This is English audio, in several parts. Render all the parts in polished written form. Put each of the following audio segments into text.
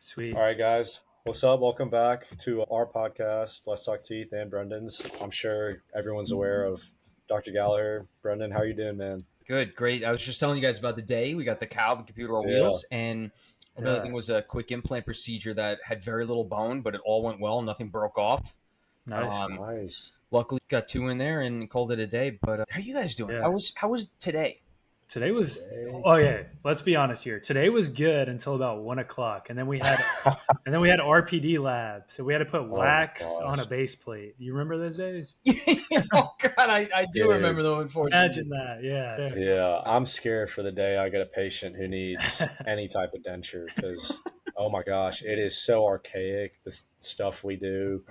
Sweet. All right, guys. What's up? Welcome back to our podcast, Let's Talk Teeth and Brendan's. I'm sure everyone's aware of Dr. Gallagher. Brendan, how are you doing, man? Good, great. I was just telling you guys about the day. We got the cow, the computer on Yeah. wheels, and another thing was a quick implant procedure that had very little bone, but it all went well. Nothing broke off. Nice. Nice. Luckily, got two in there and called it a day. But how are you guys doing? Yeah. How was today? Today was Today. okay. Let's be honest here. Today was good until about 1 o'clock, and then we had RPD lab, so we had to put wax on a gosh. base plate. You remember those days? Oh God, I do Dude. remember though. Unfortunately, Imagine that. Yeah. Yeah, I'm scared for the day I get a patient who needs any type of denture because, oh my gosh, it is so archaic, the stuff we do.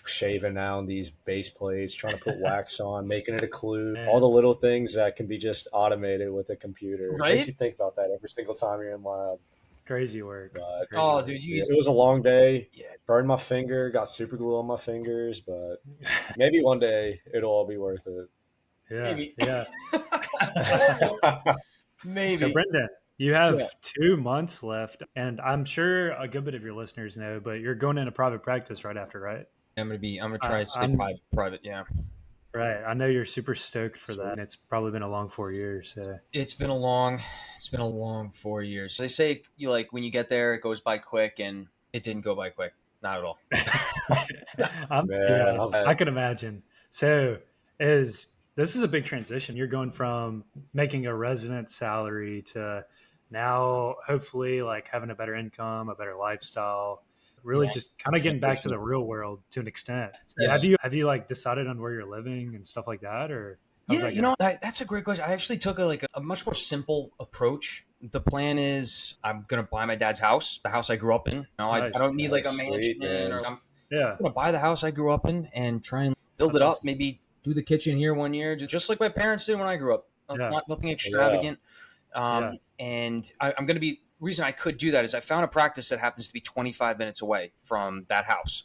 Shaving down these base plates, trying to put wax on, making it occlude, all the little things that can be just automated with a computer. It Right? makes you think about that every single time you're in lab. Crazy work. But Crazy Oh, work. dude, it was a long day. Yeah. Burned my finger, got super glue on my fingers, but maybe one day it'll all be worth it. Yeah. Maybe. Yeah. Maybe. So Brendan, you have 2 months left, and I'm sure a good bit of your listeners know, but you're going into private practice right after, right? I'm gonna try to stay I'm- private. Yeah. Right. I know you're super stoked for that, and it's probably been a long 4 years. So It's been a long 4 years. They say you like when you get there, it goes by quick, and it didn't go by quick. Not at all. Man, I can imagine. So this is a big transition. You're going from making a resident salary to now hopefully like having a better income, a better lifestyle, really Yeah. just kind of getting back to the real world to an extent. So Yeah. have you like decided on where you're living and stuff like that, or how's Yeah, that you going? know, that's a great question. I actually took a much more simple approach. The plan is I'm going to buy my dad's house, the house I grew up in. You know, I Nice. don't need like a Sweet, mansion man. or I'm Yeah, going to buy the house I grew up in and try and build That's it up. awesome. Maybe do the kitchen here one year, just like my parents did when I grew up. Yeah. Nothing extravagant. Yeah. And I'm going to be, reason I could do that is I found a practice that happens to be 25 minutes away from that house.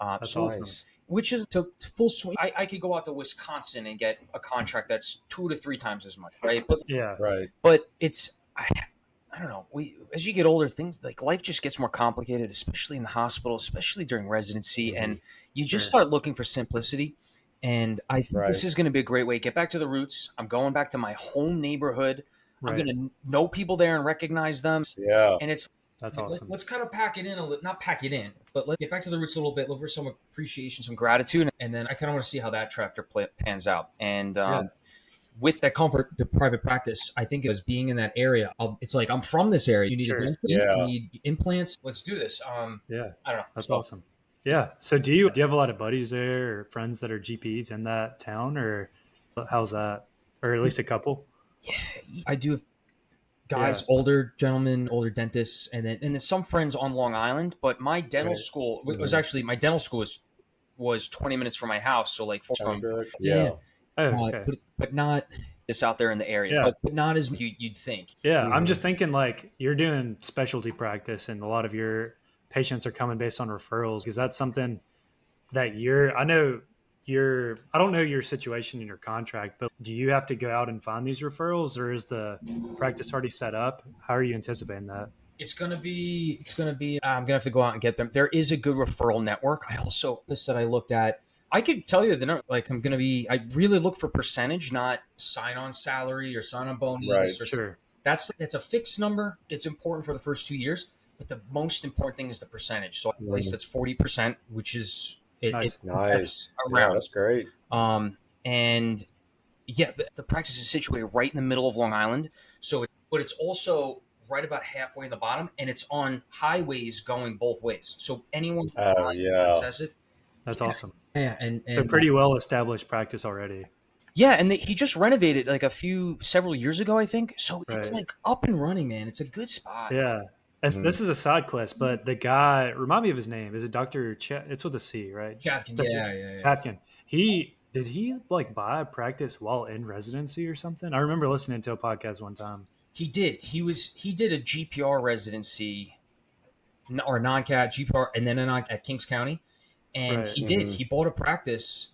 That's so awesome. which is to full swing. I could go out to Wisconsin and get a contract that's 2 to 3 times as much, right? Yeah. Right. But it's I don't know. As you get older, things like life just gets more complicated, especially in the hospital, especially during residency, and you just Sure. start looking for simplicity. And I think this is going to be a great way to get back to the roots. I'm going back to my home neighborhood. Right. I'm going to know people there and recognize them. Yeah. And it's That's awesome. let's kind of pack it in a little, not pack it in, but let's get back to the roots a little bit, look for some appreciation, some gratitude, and then I kind of want to see how that chapter pans out. And with that comfort to private practice, I think as being in that area, it's like I'm from this area. You need Sure. you need implants. Let's do this. Yeah. I don't know. That's So, awesome. Yeah. So do you have a lot of buddies there or friends that are GPs in that town, or how's that? Or at least a couple? I do have guys, older gentlemen, older dentists, and then some friends on Long Island. But my dental school was actually my dental school was 20 minutes from my house, so like from Yeah. Oh, okay. but not just out there in the area, Yeah. but not as you'd think. Yeah. I'm just thinking like you're doing specialty practice and a lot of your patients are coming based on referrals. Is that something that I don't know your situation in your contract, but do you have to go out and find these referrals, or is the practice already set up? How are you anticipating that? It's gonna be. I'm gonna have to go out and get them. There is a good referral network. That I looked at. I could tell you the number. Like I really look for percentage, not sign-on salary or sign-on bonus. Right. Or Sure. That's a fixed number. It's important for the first 2 years, but the most important thing is the percentage. So at least that's 40%, which is Nice. it's Nice. around. Yeah, that's great. And yeah, the practice is situated right in the middle of Long Island. But it's also right about halfway in the bottom, and it's on highways going both ways. So anyone can access it. That's awesome. Yeah, and So pretty well established practice already. yeah, and he just renovated like several years ago, I think. So it's like up and running, man. It's a good spot. Yeah. This is a side quest, but the guy, remind me of his name. Is it Dr. It's with a C, right? Chafkin. Yeah. Chafkin. Did he like buy a practice while in residency or something? I remember listening to a podcast one time. He did. He did a GPR residency or non-cat GPR, and then at Kings County. And he did. He bought a practice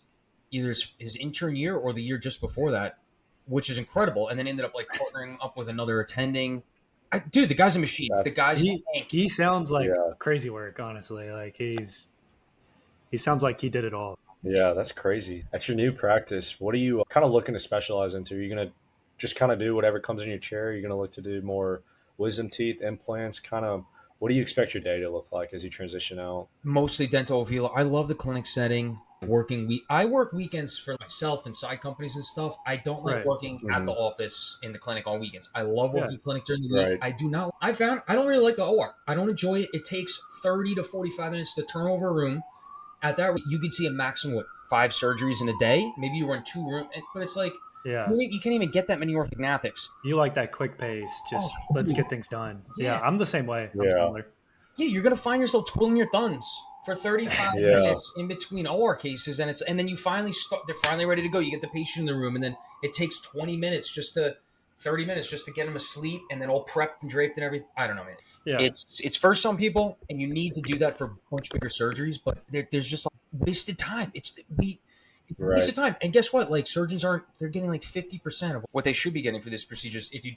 either his intern year or the year just before that, which is incredible. And then ended up like partnering up with another attending Dude, the guy's a machine. The That's guy's a He tank. he sounds like yeah. crazy work, honestly. Like he sounds like he did it all. Yeah, that's crazy. At your new practice, what are you kind of looking to specialize into? Are you gonna just kind of do whatever comes in your chair? Are you gonna look to do more wisdom teeth, implants? Kind of, what do you expect your day to look like as you transition out? Mostly dental velar. I love the clinic setting. I work weekends for myself and side companies and stuff. I don't like Right. working at the Hmm. office in the clinic on weekends. I love Yeah. working clinic during the week. Right. I do not. I found I don't really like the OR. I don't enjoy it. It takes 30 to 45 minutes to turn over a room. At that rate, you could see a maximum what 5 surgeries in a day. Maybe you run 2 room, but it's like Yeah. you can't even get that many orthognathics. You like that quick pace, Oh, just let's dude. get things done. Yeah, Yeah. I'm the same way. I'm Yeah. similar. Yeah, you're gonna find yourself twiddling your thumbs for 35 Yeah. minutes in between OR cases, and then you finally start. They're finally ready to go. You get the patient in the room, and then it takes 20 minutes 30 minutes just to get them asleep, and then all prepped and draped and everything. I don't know, man. Yeah. It's for some people, and you need to do that for much bigger surgeries, but there's just like wasted time. It's a waste Right. of time. And guess what? Like surgeons they're getting like 50% of what they should be getting for this procedures if you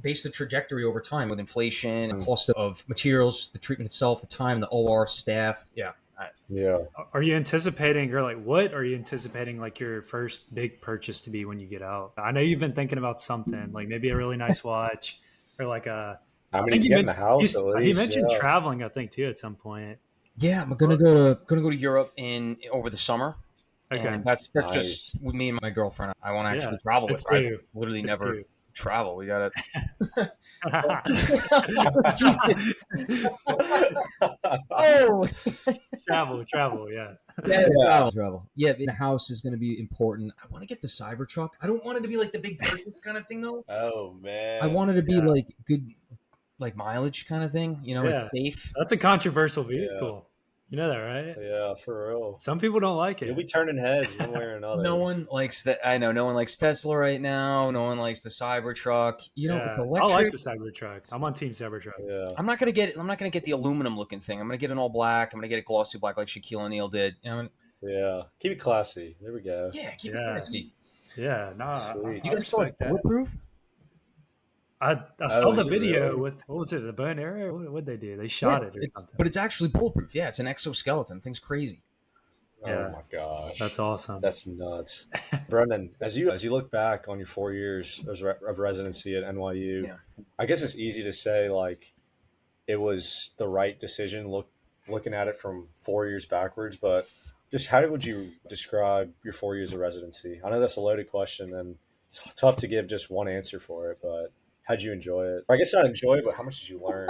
base the trajectory over time with inflation, the cost of materials, the treatment itself, the time, the OR staff. Yeah. Yeah. Are you anticipating, or like, what are you anticipating, like your first big purchase to be when you get out? I know you've been thinking about something, like maybe a really nice watch, or like a. I I mean, think he's getting the house at he least. mentioned Yeah. traveling, I think, too, at some point. Yeah, I'm gonna go to Europe in over the summer. Okay. And that's Nice. just with me and my girlfriend. I want to Yeah, actually travel with it's her. due. I've literally It's never due. travel. We got to. Oh, Travel, yeah. yeah, Yeah. travel. Yeah, the house is going to be important. I want to get the Cybertruck. I don't want it to be like the big purchase kind of thing, though. Oh I man. want it to be Yeah. like good, like mileage kind of thing. You know, Yeah. it's safe. That's a controversial Yeah. vehicle. You know that, right? Yeah. For real. Some people don't like You'll it. be turning heads one way or another. No one likes that. I know no one likes Tesla right now. No one likes the Cybertruck. You know, it's Yeah, I like electric. the Cybertruck. I'm on Team Cybertruck. Yeah. I'm not gonna get the aluminum looking thing. I'm gonna get an all black. I'm gonna get a glossy black like Shaquille O'Neal did. You know, Yeah. Keep it classy. There we go. yeah, keep it Yeah, classy. yeah. No, Sweet. I You guys saw it's respect that. bulletproof? I saw Oh, the is it video really? with, what was it, the bow and arrow? What'd they do? They Yeah, shot it or something. but it's actually bulletproof. Yeah, it's an exoskeleton. Thing's crazy. Oh Yeah, my gosh. that's awesome. That's nuts. Brendan, as you look back on your 4 years of residency at NYU, Yeah. I guess it's easy to say like it was the right decision looking at it from 4 years backwards, but just how would you describe your 4 years of residency? I know that's a loaded question and it's tough to give just one answer for it, but how'd you enjoy it? Or I guess not enjoy it, but how much did you learn?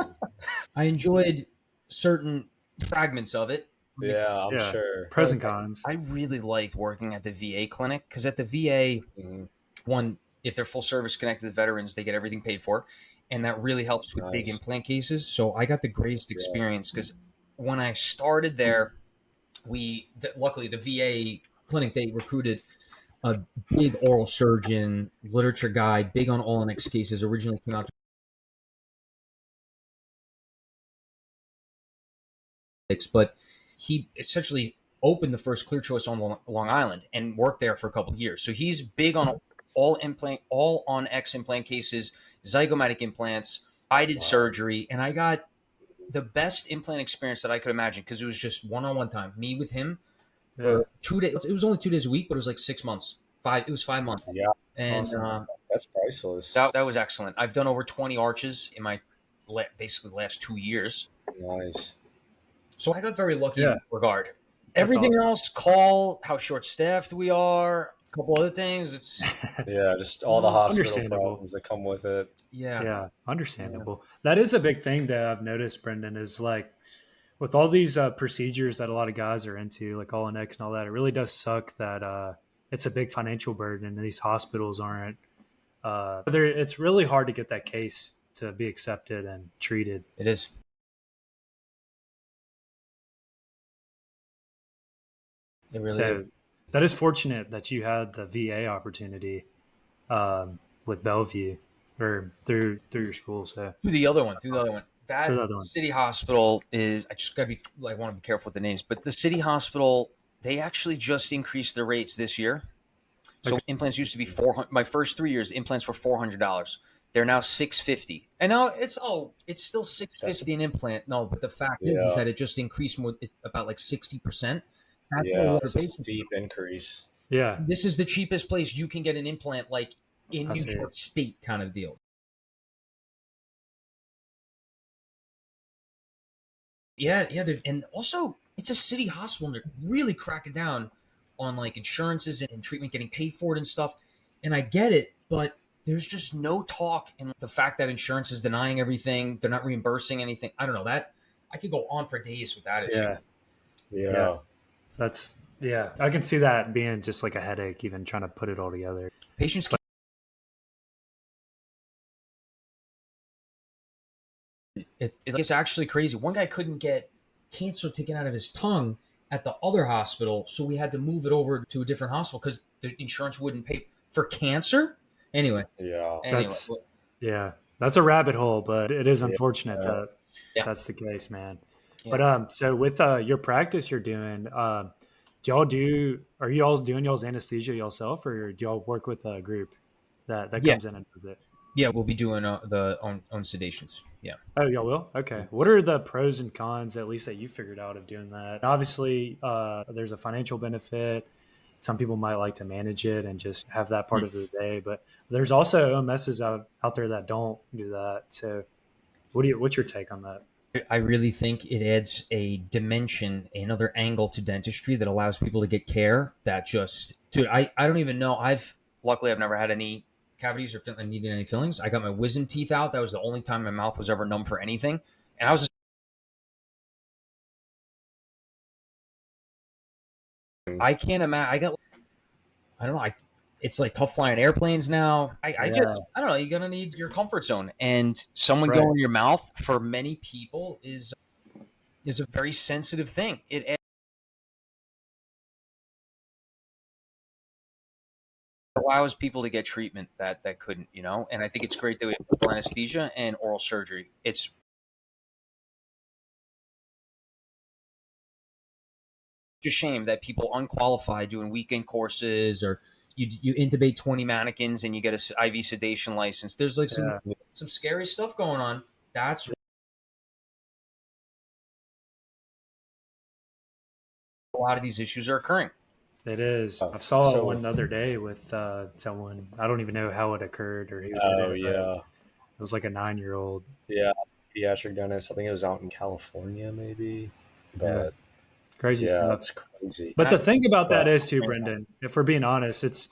I enjoyed certain fragments of it. Yeah, I'm Yeah, sure. pros and cons. I really liked working at the VA clinic because at the VA, Mhm. one, if they're full service connected to veterans, they get everything paid for, and that really helps with big Nice. implant cases. So I got the greatest Yeah. experience because when I started there, luckily the VA clinic they recruited a big oral surgeon, literature guy, big on all NX cases. Originally came out to, but he essentially opened the first clear choice on Long Island and worked there for a couple of years. So he's big on all on X implant cases, zygomatic implants. I did Wow. surgery, and I got the best implant experience that I could imagine because it was just one-on-one time, me with him Yeah, for 2 days. It was only 2 days a week, but it was like 6 months. It was 5 months, Yeah, and awesome. that's priceless. that was excellent. I've done over 20 arches in my basically last 2 years. Nice. So I got very lucky Yeah. in that regard. Everything else, how short staffed we are, a couple other things. It's Yeah, just all the hospital Understandable. problems that come with it. yeah. Yeah, understandable. That is a big thing that I've noticed, Brendan, is like with all these procedures that a lot of guys are into, like all in X and all that, it really does suck that it's a big financial burden and these hospitals aren't. It's really hard to get that case to be accepted and treated. It is. It really is. So that is fortunate that you had the VA opportunity with Bellevue or through your school. So Through the other one. That through the other one. city hospital is. I just gotta be. I want to be careful with the names, but the city hospital they actually just increased their rates this year. So Okay. implants used to be $400. My first 3 years, implants were $400. They're now $650, and now it's still That's $650 an implant. No, but the fact is yeah, that it just increased about like 60%. That's what a yeah. lot of It's a patients. steep increase. Yeah, This is the cheapest place you can get an implant, like in I New see. York State, kind of deal. Yeah, yeah, and also it's a city hospital, and they're really cracking down on like insurances and treatment getting paid for it and stuff. And I get it, but there's just no talk, and the fact that insurance is denying everything, they're not reimbursing anything. I don't know that I could go on for days with that issue. Yeah, yeah. Yeah. That's yeah. I can see that being just like a headache, even trying to put it all together. Patients, it's actually crazy. One guy couldn't get cancer taken out of his tongue at the other hospital, so we had to move it over to a different hospital because the insurance wouldn't pay for cancer. Anyway, Yeah. anyway, That's yeah. That's a rabbit hole, but it is Yeah. unfortunate that yeah, that's the case, man. yeah. But so with your practice you're doing, are you all doing y'all's anesthesia yourself, or do y'all work with a group that Yeah, comes in and does it? yeah, we'll be doing the own sedations. Yeah. Oh, y'all will? Okay. What are the pros and cons, at least that you figured out, of doing that? Obviously, there's a financial benefit. Some people might like to manage it and just have that part Hmm. of the day, but there's also OMSs out there that don't do that. So, what's your take on that? I really think it adds a dimension, another angle to dentistry that allows people to get care that just, dude, I don't even know. Luckily, I've never had any cavities or needed any fillings. I got my wisdom teeth out. That was the only time my mouth was ever numb for anything. And I was just, I can't imagine. I don't know. It's like tough flying airplanes now. Yeah, I don't know. You're going to need your comfort zone. And someone right. going in your mouth for many people is a very sensitive thing. It allows people to get treatment that couldn't, and I think it's great that we have local anesthesia and oral surgery. It's just a shame that people unqualified doing weekend courses, or you intubate 20 mannequins and you get a IV sedation license. There's like Yeah, some scary stuff going on. That's a lot of these issues are occurring. it is. I saw So, one the other day with someone. I don't even know how it occurred or who did oh it, but yeah, it was like a 9 year old. yeah, pediatric dentist. I think it was out in California, maybe. Yeah, But crazy yeah, stuff. it's crazy. But the thing about that But is too, Brendan, if we're being honest, it's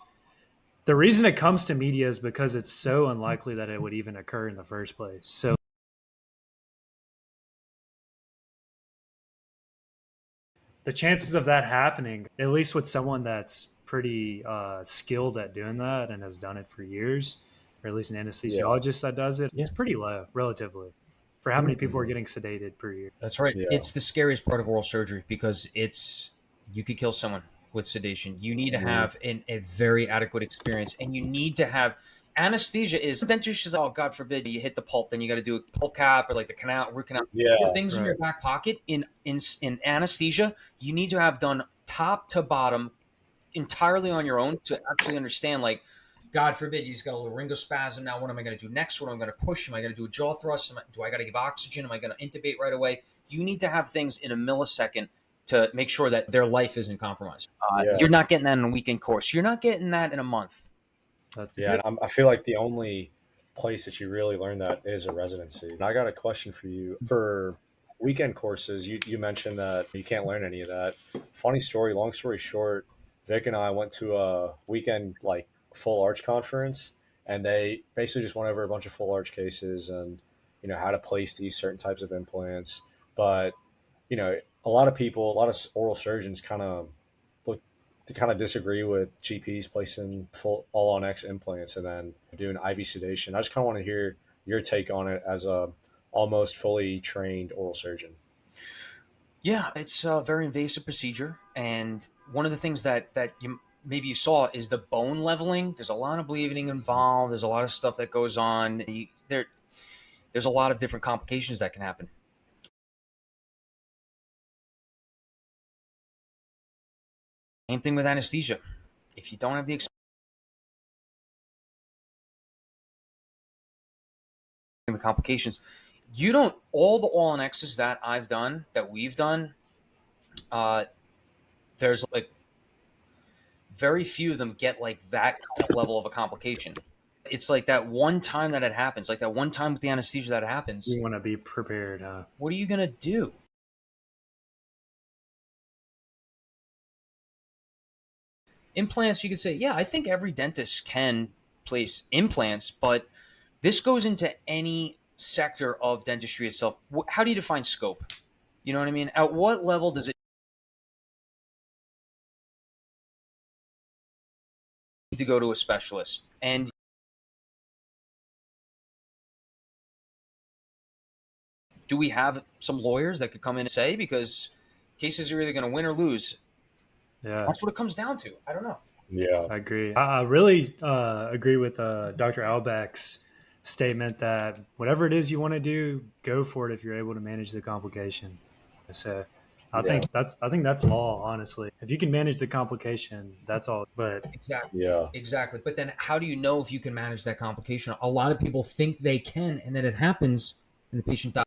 the reason it comes to media is because it's so unlikely that it would even occur in the first place. So the chances of that happening, at least with someone that's pretty skilled at doing that and has done it for years, or at least an yeah, anesthesiologist that does it, Yeah. it's pretty low relatively for how many people are mhm, getting sedated per year. That's right. yeah, It's the scariest part of oral surgery because you could kill someone with sedation. You need to mhm, have a very adequate experience, and you need to have anesthesia. Is dentist is, oh, God forbid you hit the pulp, then you got to do a pulp cap or like the canal root canal. You have yeah, things in Right. your back pocket in anesthesia. You need to have done top to bottom entirely on your own to actually understand, like, God forbid he's got a laryngospasm. Now, what am I going to do next? What am I going to push? Am I going to do a jaw thrust? Do I got to give oxygen? Am I going to intubate right away? You need to have things in a millisecond to make sure that their life isn't compromised. yeah, You're not getting that in a weekend course. You're not getting that in a month. That's yeah. And I feel like the only place that you really learn that is a residency. And I got a question for you. For weekend courses, you mentioned that you can't learn any of that. Funny story, long story short, Vic and I went to a weekend like full arch conference, and they basically just went over a bunch of full arch cases and how to place these certain types of implants. But a lot of people, a lot of oral surgeons look kind of disagree with GPs placing full all on X implants and then doing IV sedation. I just kind of want to hear your take on it as a almost fully trained oral surgeon. Yeah, it's a very invasive procedure, and one of the things that you saw is the bone leveling. There's a lot of bleeding involved. There's a lot of stuff that goes on. There's a lot of different complications that can happen. Same thing with anesthesia. If you don't have the the complications. You don't, all the all-in-X's that I've done, that we've done, there's like very few of them get like that kind of level of a complication. It's like that one time that it happens, like that one time with the anesthesia that happens. You want to be prepared, huh? What are you going to do? Implants, you could say, yeah, I think every dentist can place implants, but this goes into any sector of dentistry itself. How do you define scope? You know what I mean? At what level does it need to go to a specialist? And do we have some lawyers that could come in and say, because cases are either going to win or lose? Yeah, That's what it comes down to. I don't know. Yeah. I agree. I really agree with Dr. Albeck's statement that whatever it is you want to do, go for it if you're able to manage the complication. So Yeah. I think that's law, honestly. If you can manage the complication, that's all. But Exactly. Yeah. Exactly. But then how do you know if you can manage that complication? A lot of people think they can, and then it happens, and the patient dies.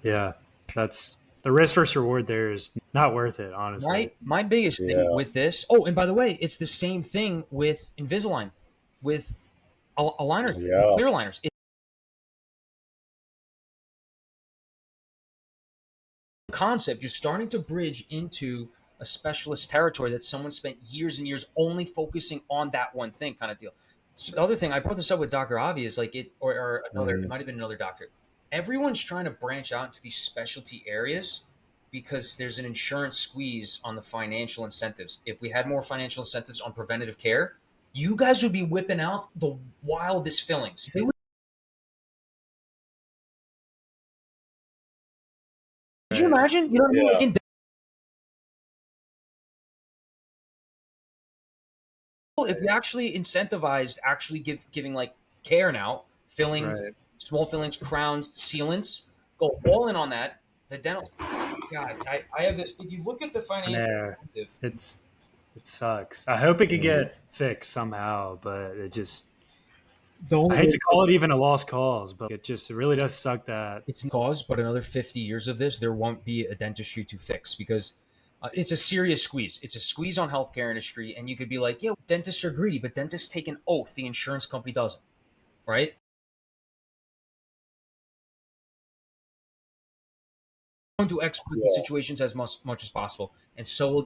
yeah, that's the risk versus reward there is not worth it, honestly. My biggest thing Yeah. with this, oh, and by the way, it's the same thing with Invisalign, with aligners, Yeah. clear aligners. Concept, you're starting to bridge into a specialist territory that someone spent years and years only focusing on that one thing, kind of deal. So the other thing, I brought this up with Dr. Avi, is like it, or another, it Mhm. might have been another doctor. Everyone's trying to branch out into these specialty areas because there's an insurance squeeze on the financial incentives. If we had more financial incentives on preventative care, you guys would be whipping out the wildest fillings. Could you Right. imagine? You know what I mean? Like Yeah. in, if we actually incentivized actually giving like care now, fillings, Right. small fillings, crowns, sealants, go all in on that. The dental, God, I have this. If you look at the I financial know incentive, it's it sucks. I hope it could Mhm. get fixed somehow, but it just the I only hate way to call it even a lost cause, but it really does suck that. it's cause, but another 50 years of this, there won't be a dentistry to fix because it's a serious squeeze. It's a squeeze on healthcare industry, and you could be like, "Yeah, dentists are greedy," but dentists take an oath. The insurance company doesn't, right? Going to exploit the Yeah. situations as much as possible, and so will,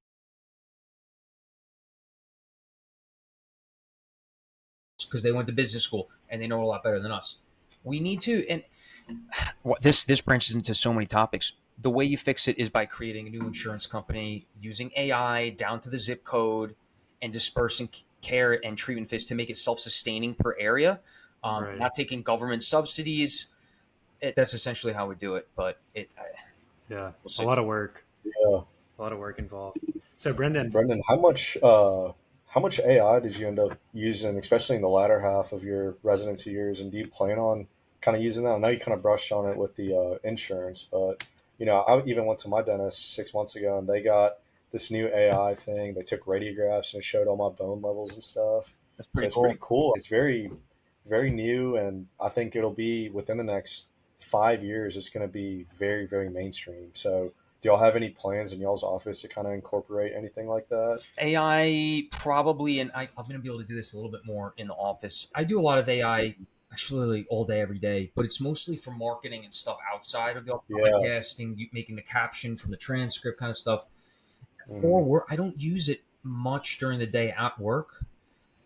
because they went to business school and they know a lot better than us. We need to, and this branches into so many topics. The way you fix it is by creating a new insurance company, using AI down to the zip code, and dispersing care and treatment fees to make it self-sustaining per area. Right. Not taking government subsidies. That's essentially how we do it. But Yeah. we'll A see. lot of work. Yeah. A lot of work involved. So Brendan, Brendan, how much AI did you end up using, especially in the latter half of your residency years, and do you plan on kind of using that? I know you kind of brushed on it with the insurance, but I even went to my dentist 6 months ago, and they got this new AI thing. They took radiographs and it showed all my bone levels and stuff. That's So pretty it's cool. pretty cool. It's very, very new, and I think it'll be within the next 5 years. It's going to be very, very mainstream. So do y'all have any plans in y'all's office to kind of incorporate anything like that? AI probably, and I'm going to be able to do this a little bit more in the office. I do a lot of AI actually all day, every day, but it's mostly for marketing and stuff outside of the Yeah. podcasting, making the caption from the transcript kind of stuff. For Hmm. work, I don't use it much during the day at work.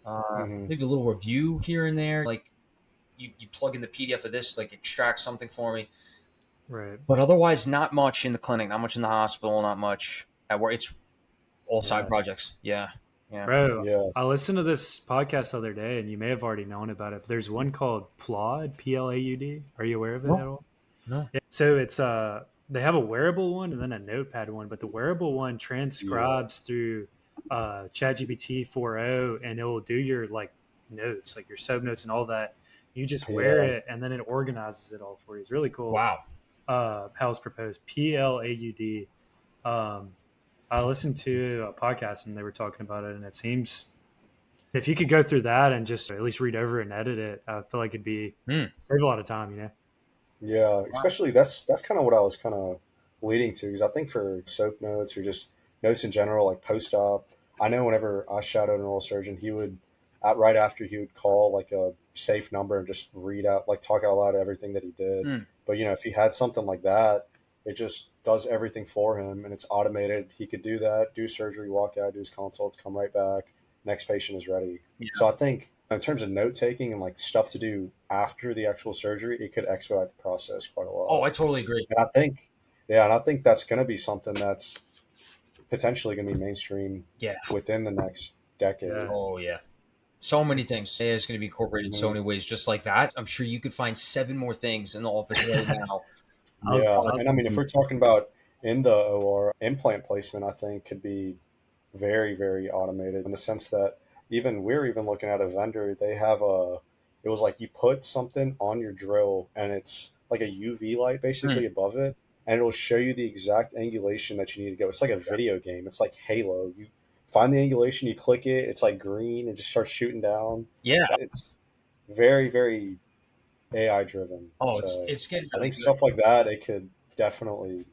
Hmm. Maybe a little review here and there. Like you plug in the PDF of this, like extract something for me. right. But otherwise, not much in the clinic, not much in the hospital, not much at work. It's all side Yeah. projects. Yeah. Yeah. Bro, Yeah. I listened to this podcast the other day and you may have already known about it, but there's one called Plaud, Plaud. Are you aware of it at No, all? no. Yeah. So it's they have a wearable one and then a notepad one, but the wearable one Yeah. transcribes through ChatGPT 4.0 and it will do your like notes, like your sub notes and all that. You just wear Yeah. it and then it organizes it all for you. It's really cool. Wow. How it's proposed. Plaud. Um, I listened to a podcast and they were talking about it, and it seems If you could go through that and just at least read over it and edit it, I feel like it'd be Hmm. save a lot of time, you know? Yeah, especially that's kind of what I was kind of leading to because I think for soap notes or just notes in general, like post op, I know whenever I shadowed an oral surgeon, he would right after he would call like a safe number and just read out like talk out loud everything that he did. Hmm. But if he had something like that, it just does everything for him and it's automated. He could do that, do surgery, walk out, do his consult, come right back. Next patient is ready. Yeah. So I think in terms of note taking and like stuff to do after the actual surgery, it could expedite the process quite a Oh, lot. I totally agree. And I think, yeah, and I think that's going to be something that's potentially going to be mainstream Yeah. within the next decade. Yeah. Oh, yeah. So many things. AI is going to be incorporated in so Mhm. many ways, just like that. I'm sure you could find 7 more things in the office right now. Yeah, I was and I mean, if we're talking about in the OR, implant placement, I think could be very, very automated in the sense that we're even looking at a vendor. They have it was like you put something on your drill and it's like a UV light Hmm. basically above it, and it'll show you the exact angulation that you need to go. It's like a video game. It's like Halo. You find the angulation, you click it, it's like green, and just starts shooting down. Yeah. It's very, very AI driven. Oh, So it's getting I really think good. stuff like that, it could definitely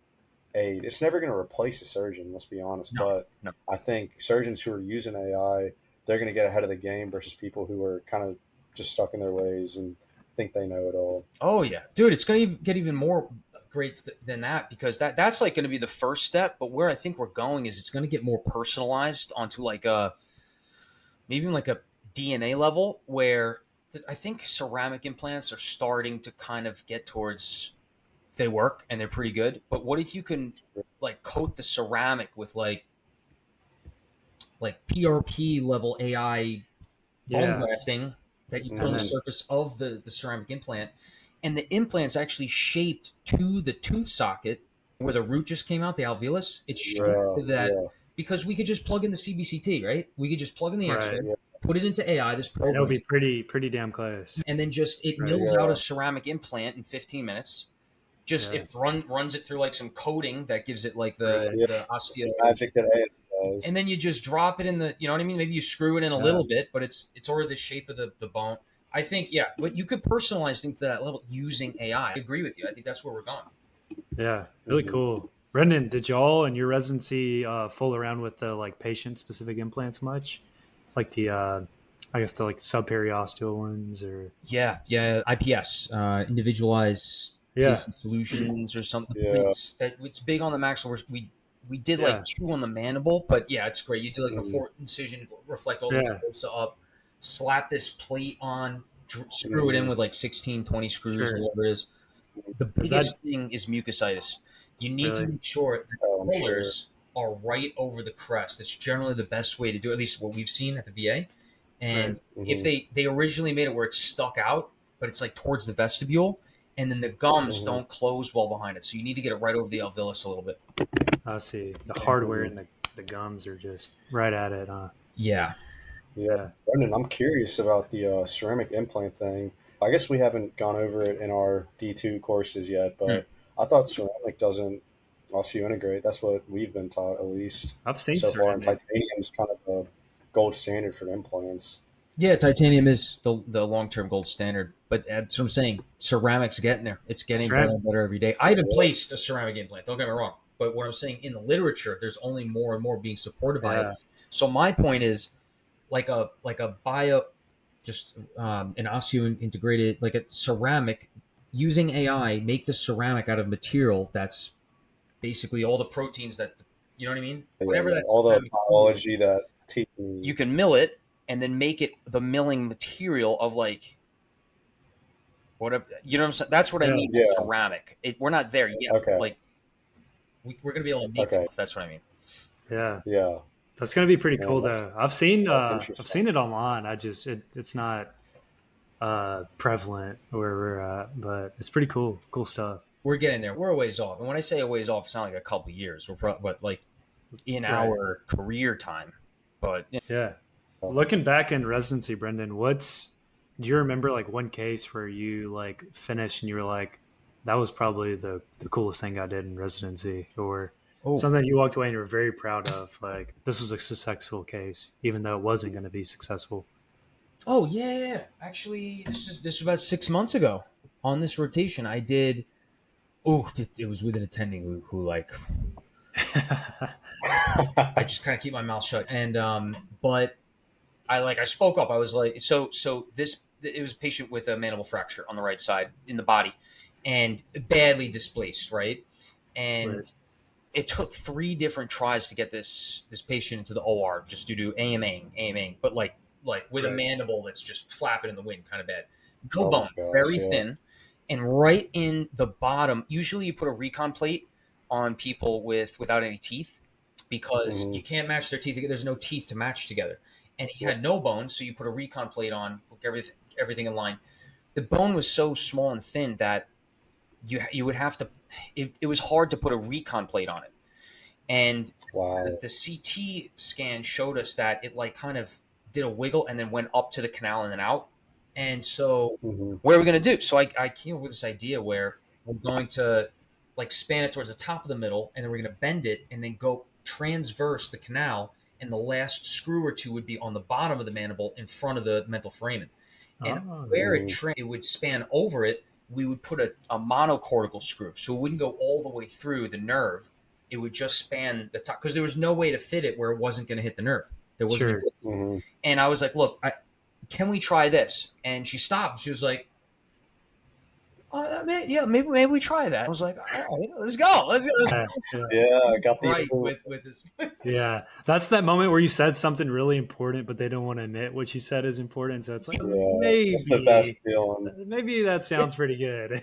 aid. It's never going to replace a surgeon, let's be honest. No, But no. I think surgeons who are using AI, they're going to get ahead of the game versus people who are kind of just stuck in their ways and think they know it all. Oh, yeah. Dude, it's going to get even more great than that because that's like going to be the first step. But where I think we're going is it's going to get more personalized onto like maybe even like a DNA level where I think ceramic implants are starting to kind of get towards they work and they're pretty good. But what if you can like coat the ceramic with like PRP level AI bone yeah. grafting that you put on the Hmm. surface of the ceramic implant, and the implant's actually shaped to the tooth socket where the root just came out, the alveolus. It's shaped Yeah, to that yeah, because we could just plug in the CBCT, right? We could just plug in the X-ray, Right. yeah, put it into AI, this And it'll program, be pretty damn close. and then just it Right. mills out a yeah. ceramic implant in 15 minutes. Just Yeah. it runs it through like some coating that gives it like Pretty the good. Yeah, the osteo, the magic that AI and does. then you just drop it in the, you know what I mean? Maybe you screw it in a Yeah. little bit, but it's already the shape of the bone. I think, yeah, but you could personalize things to that level using AI. I agree with you. I think that's where we're going. Yeah. Really Hmm. cool. Brendan, did y'all in your residency fool around with the like patient specific implants much? Like the I guess the like subperiosteal ones or Yeah, yeah. IPS, individualized yeah. patient solutions, or something. Yeah. It's big on the maxilla. We did like Yeah. 2 on the mandible, but yeah, it's great. You do like a Hmm. 4 incision, reflect all the Yeah. mucosa up, slap this plate on, screw it in Hmm. with like 16, 20 screws or Sure. whatever it is. The Is that biggest thing is mucositis. You need to really make sure that Oh, I'm the sure. molars are right over the crest. That's generally the best way to do it, at least what we've seen at the VA. right? And if Hmm. they originally made it where it's stuck out, but it's like towards the vestibule, and then the gums Hmm. don't close well behind it. So you need to get it right over the alveolus a little bit. I see. The Yeah. hardware Hmm. and the gums are just right at it, Yeah. Yeah, Yeah. Brendan, I'm curious about the ceramic implant thing. I guess we haven't gone over it in our D2 courses yet, Hmm. but I thought ceramic doesn't osseointegrate. That's what we've been taught, at least I've seen so far. And ceramic. titanium is kind of the gold standard for implants. Yeah, titanium is the long term gold standard, but that's what I'm saying. Ceramic's getting there. It's getting better Ceramic. and better every day. I haven't Yeah. placed a ceramic implant. Don't get me wrong, but what I'm saying in the literature, there's only more and more being supported by it. Yeah. So my point is, like a bio, just an osseo integrated like a ceramic, using AI, make the ceramic out of material that's basically all the proteins that you know what I mean. Yeah, Whatever yeah. that All the ceramic is, biology that teeth you need. can mill it and then make it the milling material of like whatever, you know what I'm saying. That's what I Yeah. mean with Yeah. ceramic. We're not there yet. Okay. Like we're gonna be able to make it. Okay. If that's what I mean. Yeah. Yeah. That's gonna be pretty Man, cool though. that's I've interesting. seen it online. It's not prevalent where we're at, but it's pretty cool. Cool stuff. We're getting there. We're a ways off, and when I say a ways off, it's not like a couple years. But like in Right. our career time. But yeah. Yeah. Looking back in residency, Brendan, do you remember like one case where you like finished and you were like, that was probably the coolest thing I did in residency, or Oh, something you walked away and you're very proud of, like this was a successful case, even though it wasn't going to be successful. Oh yeah, actually, this was about 6 months ago. On this rotation, I did. Oh, it was with an attending who like I just kind of keep my mouth shut. And but I spoke up. I was like, so this it was a patient with a mandible fracture on the right side in the body, and badly displaced, right? And Right. it took 3 different tries to get this patient into the OR just due to AMAing, but like with a Right. mandible that's just flapping in the wind, kind of bad. No Oh my bone, gosh, very yeah. thin, and right in the bottom. Usually, you put a recon plate on people without any teeth because Hmm. you can't match their teeth. There's no teeth to match together, and he Yep. had no bone, so you put a recon plate on, everything in line. The bone was so small and thin that you would have to. It was hard to put a recon plate on it, and Wow. the CT scan showed us that it like kind of did a wiggle and then went up to the canal and then out. And so, Hmm. what are we going to do? So I came up with this idea where we're going to like span it towards the top of the middle, and then we're going to bend it and then go transverse the canal. And the last screw or two would be on the bottom of the mandible in front of the mental foramen. And Oh, where Hmm. it would span over it, we would put a monocortical screw. So it wouldn't go all the way through the nerve. It would just span the top because there was no way to fit it where it wasn't going to hit the nerve. There wasn't. sure. Hmm. And I was like, look, can we try this? And she stopped. She was like, yeah, maybe we try that. I was like, all right, let's go. Let's go. Yeah, yeah. Yeah, I got the Right approval. with this. Yeah. That's that moment where you said something really important, but they don't want to admit what you said is important. So it's like, Yeah, that's the best feeling. maybe that sounds pretty good.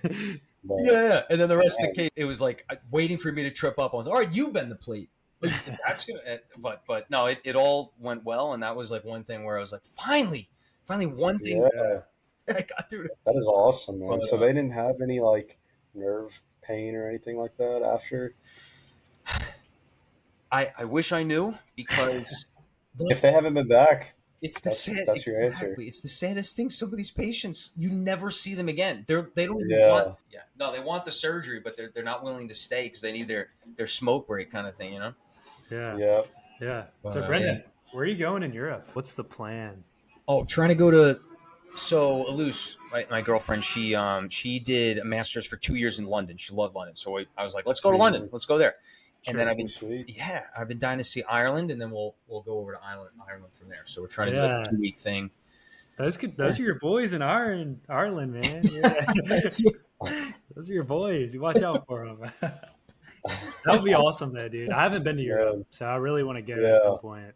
But Yeah. And then the rest of the man, case, it was like waiting for me to trip up. I was like, all right, you bend the plate. Oh, you think that's good? But no, it all went well, and that was like one thing where I was like, finally, one thing yeah, I got through. that is awesome, But man. So they didn't have any like nerve pain or anything like that after. I wish I knew because If they haven't been back, it's the that's sad that's your answer. exactly. It's the saddest thing. Some of these patients, you never see them again. They don't even want. Yeah, Yeah, no, they want the surgery, but they're not willing to stay because they need their smoke break kind of thing, you know. Yeah. yeah. Yeah. So, But yeah. Brendan, where are you going in Europe? What's the plan? Oh, trying to go to so Elise, my girlfriend, she did a master's for 2 years in London. She loved London, so I was like, let's go to Sweet. London. Hmm. Let's go there. And then Sure. Sweet. I've been dying to see Ireland, and then we'll go over to Ireland from there. So we're trying to do like a Yeah. 2 week thing. Those are your boys in Ireland, man. Yeah. Those are your boys. You watch out for them. That would be awesome, though, dude. I haven't been to Europe, Man, so I really want to go at some yeah. point.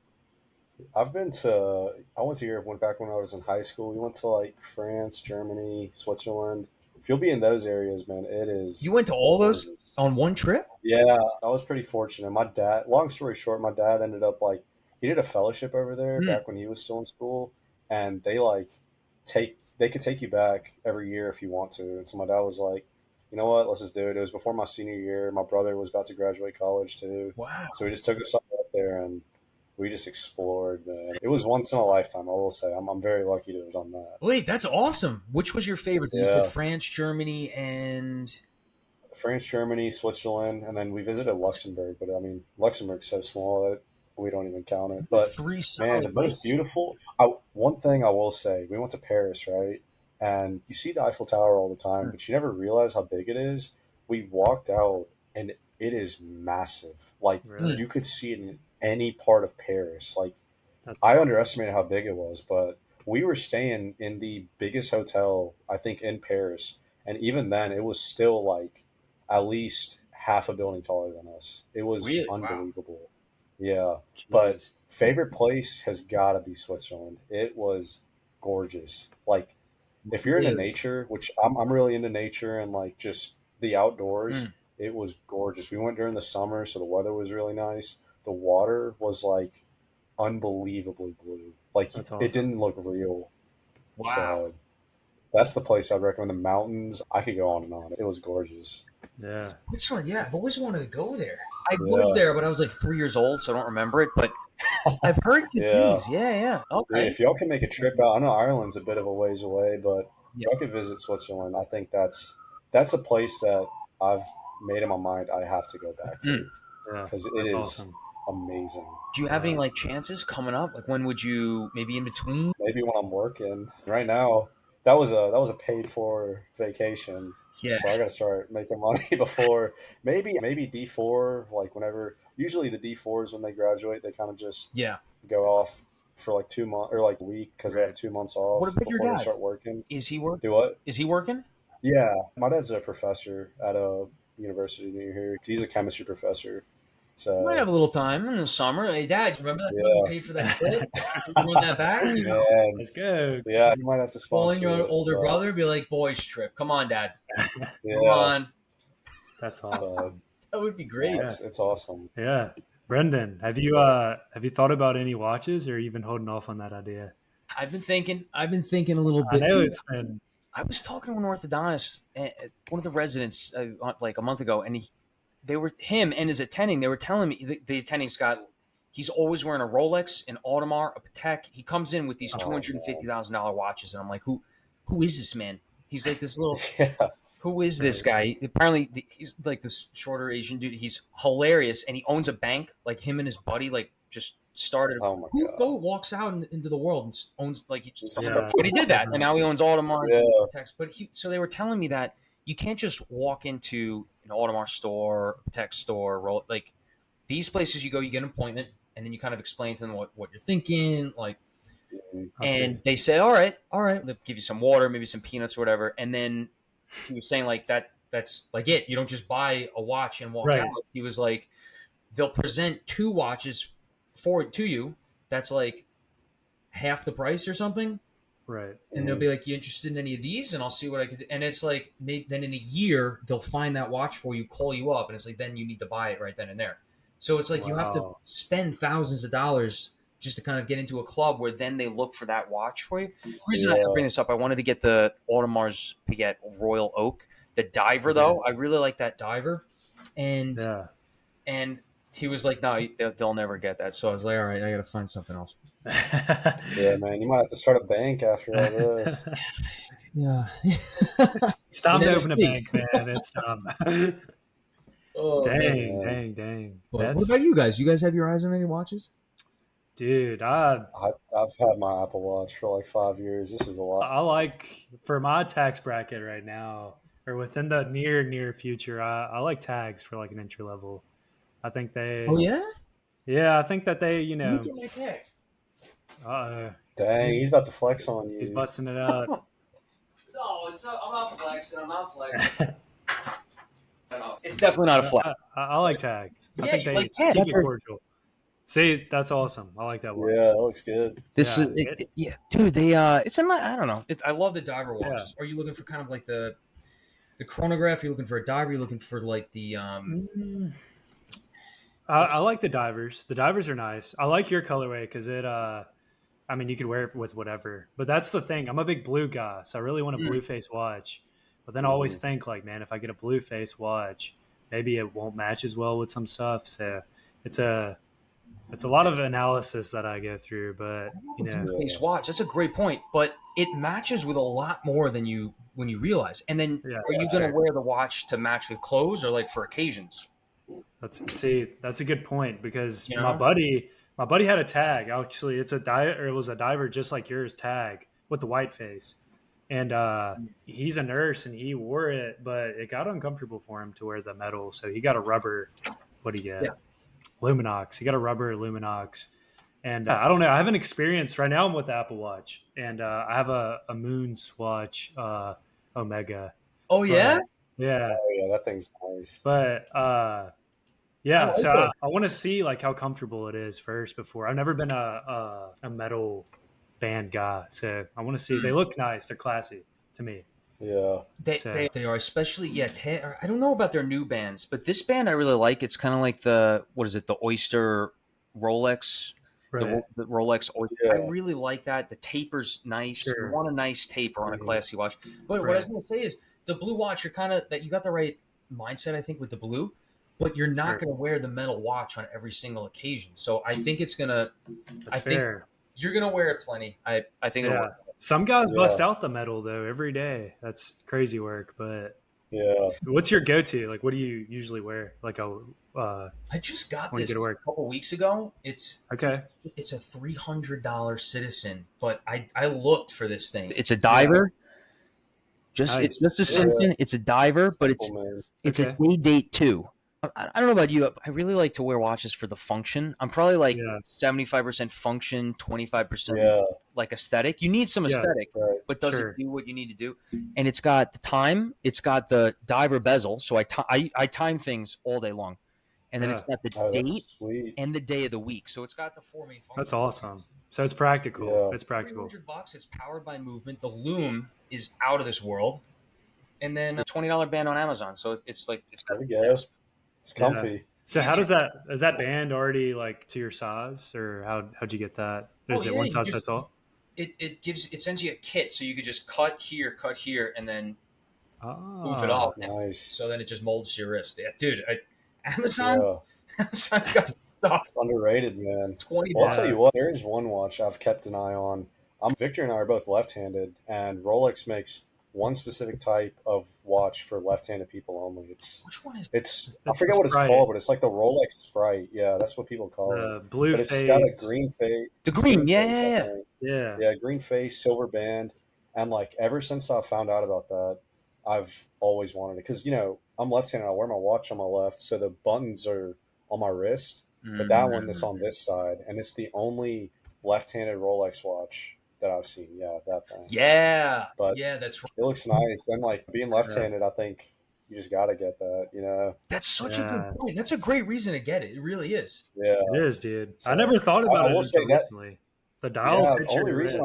I've been to. I went to Europe. Went back when I was in high school. We went to like France, Germany, Switzerland. If you'll be in those areas, man, it is You went to all those gorgeous. on one trip? Yeah, I was pretty fortunate. My dad, long story short, my dad ended up like he did a fellowship over there Hmm. back when he was still in school, and they could take you back every year if you want to. And so my dad was like, you know what, let's just do it. It was before my senior year. My brother was about to graduate college too, Wow. so he just took us all up there and we just explored. Man, it was once in a lifetime. I will say, I'm very lucky to have done that. Wait, that's awesome. Which was your favorite? You said Yeah, France, Germany, and France, Germany, Switzerland, and then we visited Luxembourg. But I mean, Luxembourg's so small that we don't even count it. But three man, solid the most places. beautiful. One thing I will say, we went to Paris, right? And you see the Eiffel Tower all the time, Hmm. but you never realize how big it is. We walked out, and it is massive. Like Hmm. Really? you could see it in any part of Paris. Like That's I underestimated how big it was, but we were staying in the biggest hotel I think in Paris, and even then, it was still like at least half a building taller than us. It was Really? Wow. unbelievable. Yeah, but jeez. favorite place has got to be Switzerland. It was gorgeous. Like if you're into Really? nature, which I'm really into nature and like just the outdoors, Hmm. it was gorgeous. We went during the summer, so the weather was really nice. The water was like unbelievably blue. Like That's it awesome. didn't look real. Wow. So that's the place I'd recommend. The mountains, I could go on and on. It was gorgeous. Yeah. Which one? Yeah, I've always wanted to go there. I was Yeah, there, but I was like 3 years old, so I don't remember it. But I've heard good yeah, things. Yeah, yeah. dude. Okay. If y'all can make a trip out, I know Ireland's a bit of a ways away, but Yeah. y'all could visit Switzerland. I think that's a place that I've made in my mind I have to go back Mm. to Yeah. because it That's is awesome. amazing. Do you have any like chances coming up? Like when would you maybe in between? Maybe when I'm working. Right now, that was a paid for vacation. Yeah. So I got to start making money before maybe D4, like whenever usually the D4s when they graduate, they kind of just Yeah. go off for like 2 months or like a week because they have 2 months What off about your before they dad? start working. Is he work? Do what? Is he working? Yeah, my dad's a professor at a university near here. He's a chemistry professor. You might have So a little time in the summer. Hey, Dad, remember that time you yeah, paid for that trip? You run that back, you know? man, Let's go. yeah, you might have to Call in sponsor your it, older but brother, be like, boys trip. Come on, Dad. Come yeah, on. That's but awesome. That would be no, great. Yeah. it's awesome. Yeah. Brendan, have you thought about any watches, or you been holding off on that idea? I've been thinking a little I bit. know Dude, it's been I was talking to an orthodontist, one of the residents, like a month ago, and they were him and his attending. They were telling me the attending's got. He's always wearing a Rolex, an Audemars, a Patek. He comes in with these Oh $250,000 watches, and I'm like, who is this man? He's like this little. man, yeah, Who is this right. guy? Apparently, he's like this shorter Asian dude. He's hilarious, and he owns a bank. Like him and his buddy, like just started. oh my Who god, go walks out into the world and owns like Yeah, but he did that, and now he owns Audemars and yeah, Patek. But so they were telling me that you can't just walk into an Audemars store, a Patek store, like these places. You go, you get an appointment, and then you kind of explain to them what you're thinking, like. I see. And they say, all right. They'll give you some water, maybe some peanuts or whatever. And then he was saying like that's like it. You don't just buy a watch and walk out. Right. He was like, they'll present two watches to you. That's like half the price or something. Right. And they'll be like, you interested in any of these? And I'll see what I could do. And it's like, then in a year, they'll find that watch for you, call you up. And it's like, then you need to buy it right then and there. So it's like you have to Wow. spend thousands of dollars just to kind of get into a club where then they look for that watch for you. The reason I yeah. bring this up, I wanted to get the Audemars Piguet Royal Oak. The diver, Okay. though, I really like that diver. And Yeah. and he was like, no, they'll never get that. So I was like, all right, I got to find something else. Yeah, man, you might have to start a bank after all this. Yeah. It's time An to open a NFT. bank, man. It's time. Oh, man. Dang, man. dang. But what about you guys? You guys have your eyes on any watches? Dude, I've had my Apple Watch for like 5 years. This is a lot. I like for my tax bracket right now, or within the near future, I like tags for like an entry level. I think they. Oh, yeah? Yeah, I think that they. Let me get my tag. Dang, he's about to flex on you. He's busting it out. No, I'm not flexing. It's definitely not a flex. I like tags. I Yeah, think you they like tags. keep it cordial. See, that's awesome. I like that one. Yeah, that looks good. This Yeah, is yeah, dude. It's a I don't know. I love the diver watches. Are you looking for kind of like the chronograph? You're looking for a diver. You're looking for like the I like the divers. The divers are nice. I like your colorway because it. I mean, you could wear it with whatever. But that's the thing. I'm a big blue guy, so I really want a blue face watch. But then I always think like, man, if I get a blue face watch, maybe it won't match as well with some stuff. So it's a lot of analysis that I go through. But you know, blue face watch. That's a great point. But it matches with a lot more than you when you realize. And then yeah, are you going to wear the watch to match with clothes or like for occasions? that's a good point because You know? my buddy had a tag. Actually, it was a diver just like yours tag with the white face. And he's a nurse and he wore it, but it got uncomfortable for him to wear the metal. So he got a rubber, what do you get? Yeah. Luminox. He got a rubber Luminox. And I don't know. I haven't experienced, right now I'm with the Apple Watch. And I have a Moon Swatch Omega. Oh yeah. But, yeah. Oh yeah, that thing's nice. But yeah, like so that. I want to see like how comfortable it is first before. I've never been a metal band guy, so I want to see. They look nice. They're classy to me. Yeah. They are, especially I don't know about their new bands, but this band I really like. It's kind of like the Oyster Rolex, Right. the Rolex Oyster. Yeah. I really like that. The taper's nice. Sure. You want a nice taper on a classy watch. But what I Right. was going to say is the blue watch. You're kind of that you got the right mindset, I think, with the blue. But you're not Sure. going to wear the metal watch on every single occasion. So I think it's gonna. That's I think fair. you're gonna wear it plenty. I think it'll Yeah. work. Some guys Yeah. bust out the metal though every day. That's crazy work, but Yeah. What's your go-to? Like, what do you usually wear? Like I just got when you this go to a work? couple weeks ago. Okay. It's a $300 Citizen, but I looked for this thing. It's a Yeah. diver. It's Nice. just a Yeah. Simpson. It's a diver, but Simple, man. it's Okay. a day date too. I don't know about you. I really like to wear watches for the function. I'm probably like Yeah. 75% function, 25% Yeah. like aesthetic. You need some Yeah. aesthetic, Right. but does it Sure. do what you need to do? And it's got the time. It's got the diver bezel, so I time things all day long. And then it's Yeah. got the Oh, date that's sweet. and the day of the week. So it's got the four main functions. That's awesome. So it's practical. Yeah. It's practical. $300. It's powered by movement. The loom is out of this world. And then a $20 band on Amazon. So it's like it's got There we go. grasp. It's Yeah. comfy. So how Easy. does that is that band already like to your size, or how'd you get that? Is it one size fits all? It sends you a kit, so you could just cut here, and then move it Ah, off. Nice. So then it just molds to your wrist. Yeah, dude, Amazon, Yeah. Amazon's got some stuff. It's underrated, man. 20 Well, I'll bucks. tell you what, there is one watch I've kept an eye on. Victor and I are both left-handed, and Rolex makes one specific type of watch for left-handed people only. Which one is I It's forget the what it's Sprite. called, but it's like the Rolex Sprite. Yeah, that's what people call it. The blue But it's face. got a green face. the green? Yeah, face, yeah, I yeah. think. Yeah. Yeah, green face, silver band, and like ever since I found out about that, I've always wanted it because I'm left-handed. I wear my watch on my left, so the buttons are on my wrist, but that one that's on this side, and it's the only left-handed Rolex watch that I've seen. Yeah, that thing. Yeah, But yeah, that's right. it looks nice, and like being left-handed, I think you just got to get that. That's such a good Yeah. point. That's a great reason to get it. It really is. Yeah. It is, dude. So I never thought I about it will say until that. recently. The dial Yeah, hits your wrist.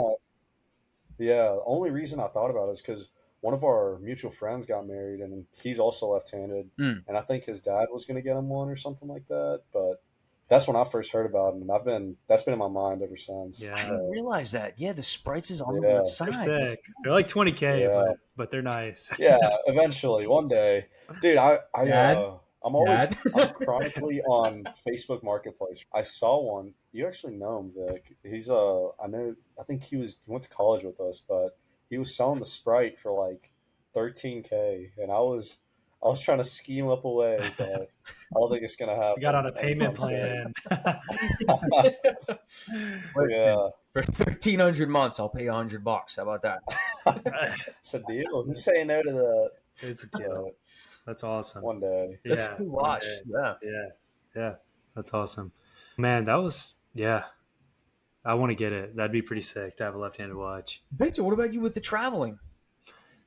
the only reason I thought about it is because one of our mutual friends got married, and he's also left-handed, Mm. and I think his dad was going to get him one or something like that. But that's when I first heard about it, and that's been in my mind ever since. Yeah. I So, didn't realize that. Yeah, the sprites is on the Yeah. left They're side. sick. They're like 20K, Yeah. but they're nice. yeah, eventually, one day, dude. Dad? I'm chronically on Facebook Marketplace. I saw one. You actually know him, Vic. He's I think he went to college with us, but he was selling the Sprite for like 13K, and I was trying to scheme up away, but I don't think it's gonna happen. You got on a payment anytime plan. soon. Listen, Yeah, for 1,300 months, I'll pay $100. How about that? it's a deal. Who's saying no to that? It's a deal. That's awesome. One day. That's Yeah. a good watch. one day. Yeah. Yeah. That's awesome. Man, that was I want to get it. That'd be pretty sick to have a left-handed watch. Victor, what about you with the traveling?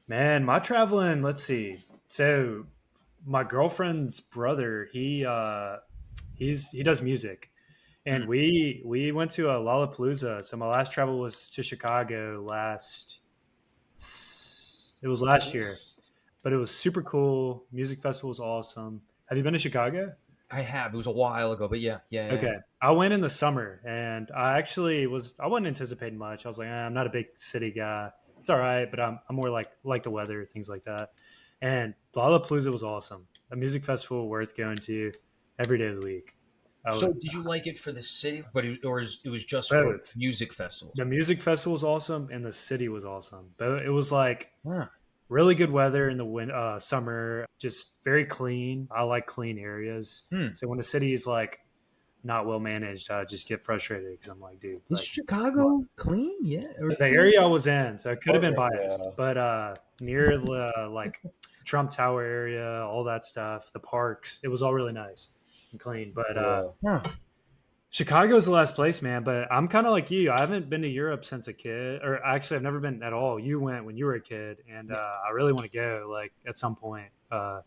Man, my traveling, let's see. So my girlfriend's brother, he does music. And we went to a Lollapalooza. So my last travel was to Chicago last year. But it was super cool. Music festival was awesome. Have you been to Chicago? I have. It was a while ago, but yeah. Okay. I went in the summer, and I wasn't anticipating much. I was like, I'm not a big city guy. It's all right, but I'm more like the weather, things like that. And Lollapalooza was awesome. A music festival worth going to every day of the week. So did you like it for the city, it was just Both. for music festivals? The music festival was awesome, and the city was awesome. But it was like Huh. really good weather in the summer, just very clean. I like clean areas. So when the city is like not well managed, I just get frustrated because I'm like, dude. Is Chicago clean? Yeah. The area I was in, so it could have been Yeah. biased, but near the like Trump Tower area, all that stuff, the parks, it was all really nice and clean. But Huh. Chicago's the last place, man. But I'm kind of like you. I haven't been to Europe since a kid, or actually, I've never been at all. You went when you were a kid, and I really want to go. Like at some point, that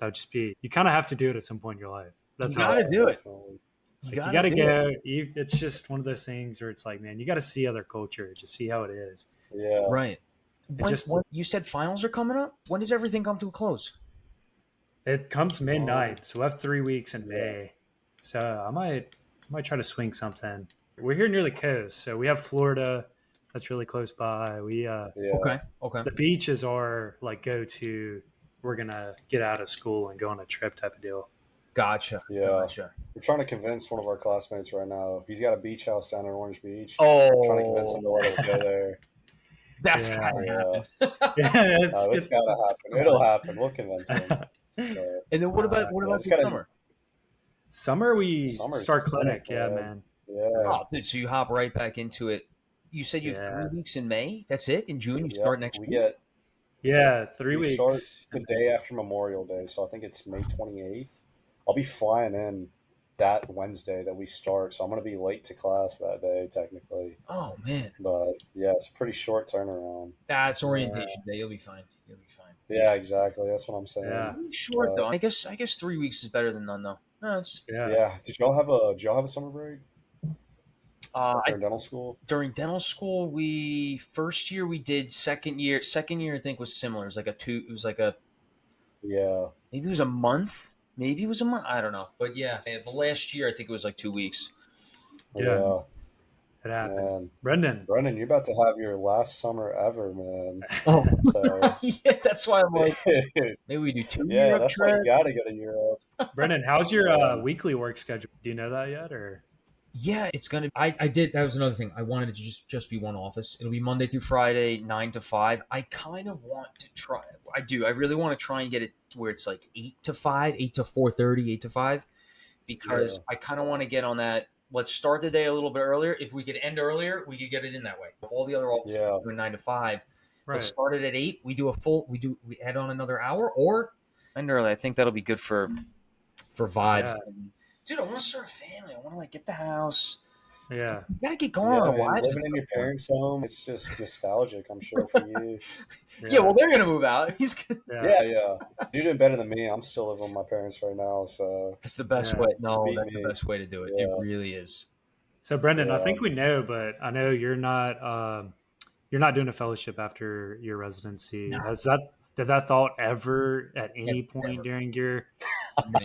would just be. You kind of have to do it at some point in your life. That's You how gotta do it. you got to go. It's just one of those things where it's like, man, you got to see other culture, just see how it is. Yeah. Right. Just- You said finals are coming up? When does everything come to a close? It comes midnight, so we have 3 weeks in May. So I might try to swing something. We're here near the coast, so we have Florida that's really close by. We Okay. the beaches are like go to. We're gonna get out of school and go on a trip type of deal. Gotcha. Yeah. Gotcha. We're trying to convince one of our classmates right now. He's got a beach house down in Orange Beach. Oh. We're trying to convince him to let us go there. That's Yeah. gotta happen. Yeah, It's gotta happen. It'll happen. We'll convince him. But And then what about yeah, the summer? Summer we summer's start clinic, yeah, man. man. Yeah. Oh, dude, so you hop right back into it. You said you have 3 Yeah. weeks in May? That's it? In June you Yep. start next We week? get Yeah, 3 we start weeks. the day after Memorial Day, so I think it's May 28th. I'll be flying in that Wednesday that we start, so I'm gonna be late to class that day technically. Oh man. But yeah, it's a pretty short turnaround. That's Yeah. orientation day. You'll be fine. You'll be fine. Yeah, exactly. That's what I'm saying. Yeah. Short though. I guess 3 weeks is better than none though. No, it's Yeah. Yeah. Did y'all have a summer break during dental school? during dental school we first year we did, second year I think was similar. It was like a Yeah. maybe it was a month. Maybe it was a month. I don't know. But yeah, the last year I think it was like 2 weeks. Yeah. Yeah. It happens. Man. Brendan. Brendan, you're about to have your last summer ever, man. Oh. So Yeah, that's why I'm like, maybe we do 2 yeah, Europe that's why trip. you gotta go to Europe. Brendan, how's your Yeah. weekly work schedule? Do you know that yet, or? Yeah, it's gonna. I did. That was another thing. I wanted it to just be one office. It'll be Monday through Friday, 9 to 5. I kind of want to try. I do. I really want to try and get it to where it's like 8 to 5, 8 to 4:30, 8 to 5, because Yeah. I kind of want to get on that. Let's start the day a little bit earlier. If we could end earlier, we could get it in that way. If all the other offices Yeah. are doing 9 to 5, let's Right. start it at 8. We do a full. We add on another hour or end early. I think that'll be good for vibes. Yeah. Dude, I want to start a family. I want to like get the house. Yeah. You gotta get going Yeah, on our man. lives. Living in your parents' home, it's just nostalgic, I'm sure, for you. Yeah, well, they're gonna move out. He's gonna. Yeah, yeah. You're doing better than me. I'm still living with my parents right now, so That's the best Yeah. way. No, beat that's the me. best way to do it. It Yeah. really is. So Brendan, I Yeah. think we know, but I know you're not doing a fellowship after your residency. No. Did that thought ever at any point Never. during your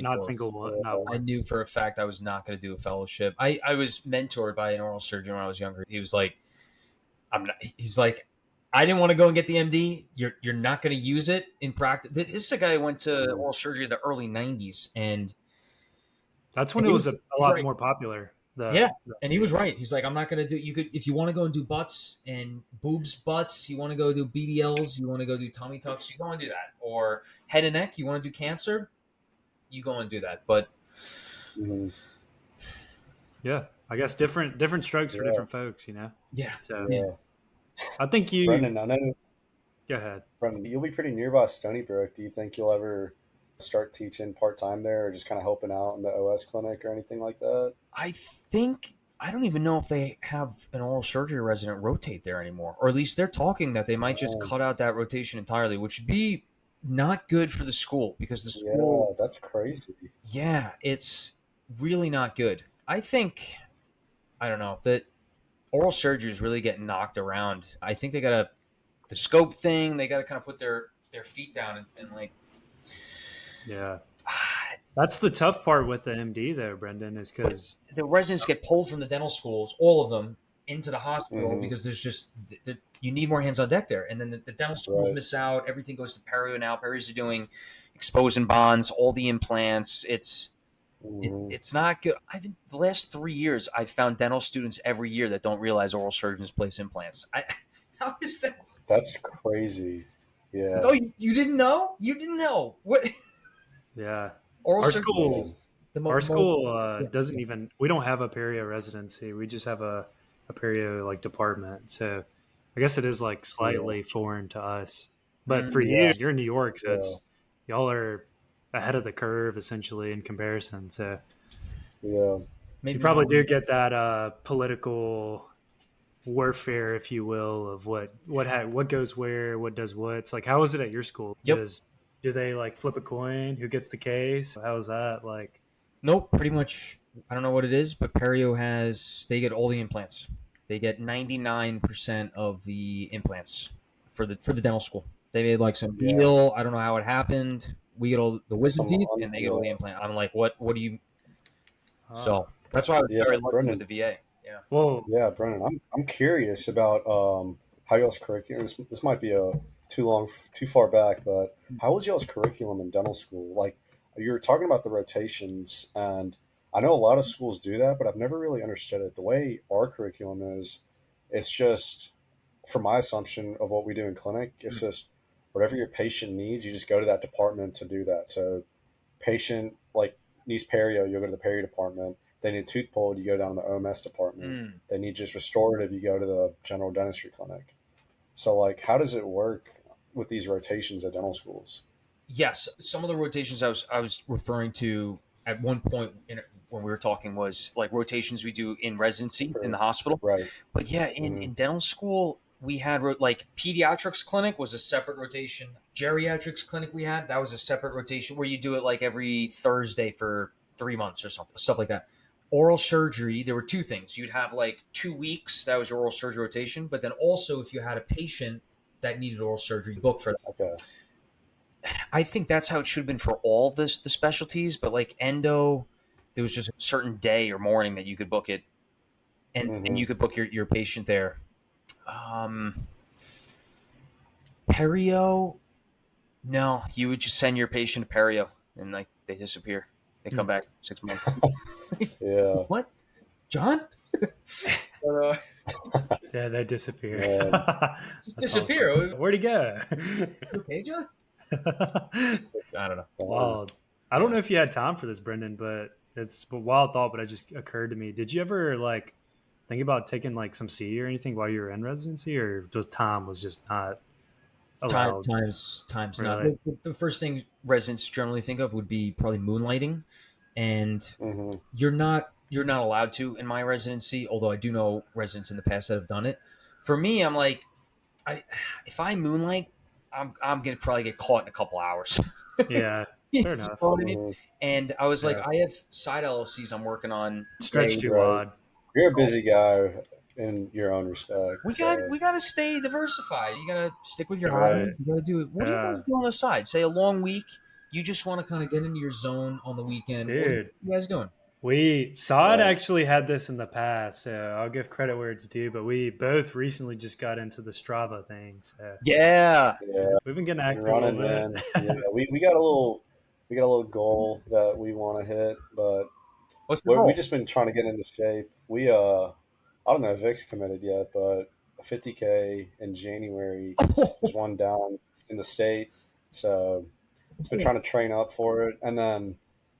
not single one, not Yeah. I knew once? for a fact I was not going to do a fellowship. I was mentored by an oral surgeon when I was younger. He was like, "I'm not." He's like, "I didn't want to go and get the MD. You're not going to use it in practice." This is a guy who went to oral surgery in the early '90s, and That's when he it was a lot right. more popular. Yeah, and he was right. He's like, I'm not going to do. You could, if you want to go and do butts and boobs, butts. You want to go do BBLs. You want to go do tummy tucks. You go and do that. Or head and neck. You want to do cancer. You go and do that. But Mhm. Yeah, I guess different strokes for Yeah. different folks, you know. yeah, So Yeah. I think you Brendan, I know, go ahead. Brendan, you'll be pretty nearby Stony Brook. Do you think you'll ever start teaching part time there, or just kind of helping out in the OS clinic or anything like that? I think I don't even know if they have an oral surgery resident rotate there anymore, or at least they're talking that they might just Oh. cut out that rotation entirely, which would be not good for the school because the school. Yeah, that's crazy. Yeah, it's really not good. I think I don't know that oral surgery is really getting knocked around. I think they got the scope thing. They got to kind of put their feet down and like. Yeah. That's the tough part with the MD though, Brendan, is because The residents get pulled from the dental schools, all of them, into the hospital Mhm. because there's just you need more hands on deck there, and then the dental schools Right. miss out. Everything goes to perio now. Perios are doing exposing bonds, all the implants. Mhm. It's not good. I think the last 3 years I've found dental students every year that don't realize oral surgeons place implants. How is that? That's crazy. Yeah. Oh, you didn't know? You didn't know what? yeah. Oral Our surgery school is our school yeah. doesn't even we don't have a perio residency. We just have a perio like department. So I guess it is like slightly foreign to us. But for Yeah. you're in New York, so Yeah. it's y'all are ahead of the curve essentially in comparison. So Yeah. Maybe you probably do get that political warfare, if you will, of what goes where, what does what. It's like, how is it at your school? Yep. Do they like flip a coin? Who gets the case? How is that like? Nope, pretty much. I don't know what it is, but Perio they get all the implants. They get 99% of the implants for the dental school. They made like some Yeah. deal. I don't know how it happened. We get all the wisdom Some teeth, and they get all the implant. I'm like, what do you? So that's why I was Yeah, very lucky Brendan. with the VA. Yeah. Well, Yeah, Brendan, I'm curious about how y'all's curriculum. This might be too far back, but how was y'all's curriculum in dental school? Like, you're talking about the rotations, and I know a lot of schools do that, but I've never really understood it. The way our curriculum is, it's just from my assumption of what we do in clinic, it's just whatever your patient needs, you just go to that department to do that. So patient like needs perio, you'll go to the perio department. They need tooth pulled, you go down to the OMS department. They need just restorative, you go to the general dentistry clinic. So like, how does it work with these rotations at dental schools? Yes, some of the rotations I was referring to at one point when we were talking was like rotations we do in residency in the hospital. Right. But yeah, in dental school we had like pediatrics clinic was a separate rotation. Geriatrics clinic we had, that was a separate rotation where you do it like every Thursday for 3 months or something, stuff like that. Oral surgery, there were two things. You'd have like 2 weeks, that was your oral surgery rotation. But then also if you had a patient that needed oral surgery, book for that. Okay. I think that's how it should have been for all the specialties, but like endo, there was just a certain day or morning that you could book it, and you could book your patient there. Perio, no, you would just send your patient to perio, and like they disappear. They come back 6 months. Yeah. What, John? Yeah, they disappear. Just disappear. Awesome. Where'd he go? Okay, John. I don't know. Wild. I don't know if you had time for this, Brendan, but it's a wild thought. But it just occurred to me. Did you ever like think about taking like some C or anything while you were in residency, or just time was just not allowed? Times Really? not. The first thing residents generally think of would be probably moonlighting, and you're not allowed to in my residency. Although I do know residents in the past that have done it. For me, I'm like, if I moonlight, I'm gonna probably get caught in a couple hours. Yeah, fair enough. You know what I mean? And I was like, I have side LLCs I'm working on. Stretch too wide. You're a busy guy in your own respect. We got to stay diversified. You got to stick with your Right. hobbies. You got to do it. What do you guys do on the side? Say a long week. You just want to kind of get into your zone on the weekend. Dude. What are you guys doing? Sod actually had this in the past, so I'll give credit where it's due. But we both recently just got into the Strava thing. So Yeah. We've been getting active running, a little bit. Yeah, we got a little goal that we want to hit, but we've just been trying to get into shape. I don't know if Vic's committed yet, but a 50K in January is one down in the state. So it's been trying to train up for it. And then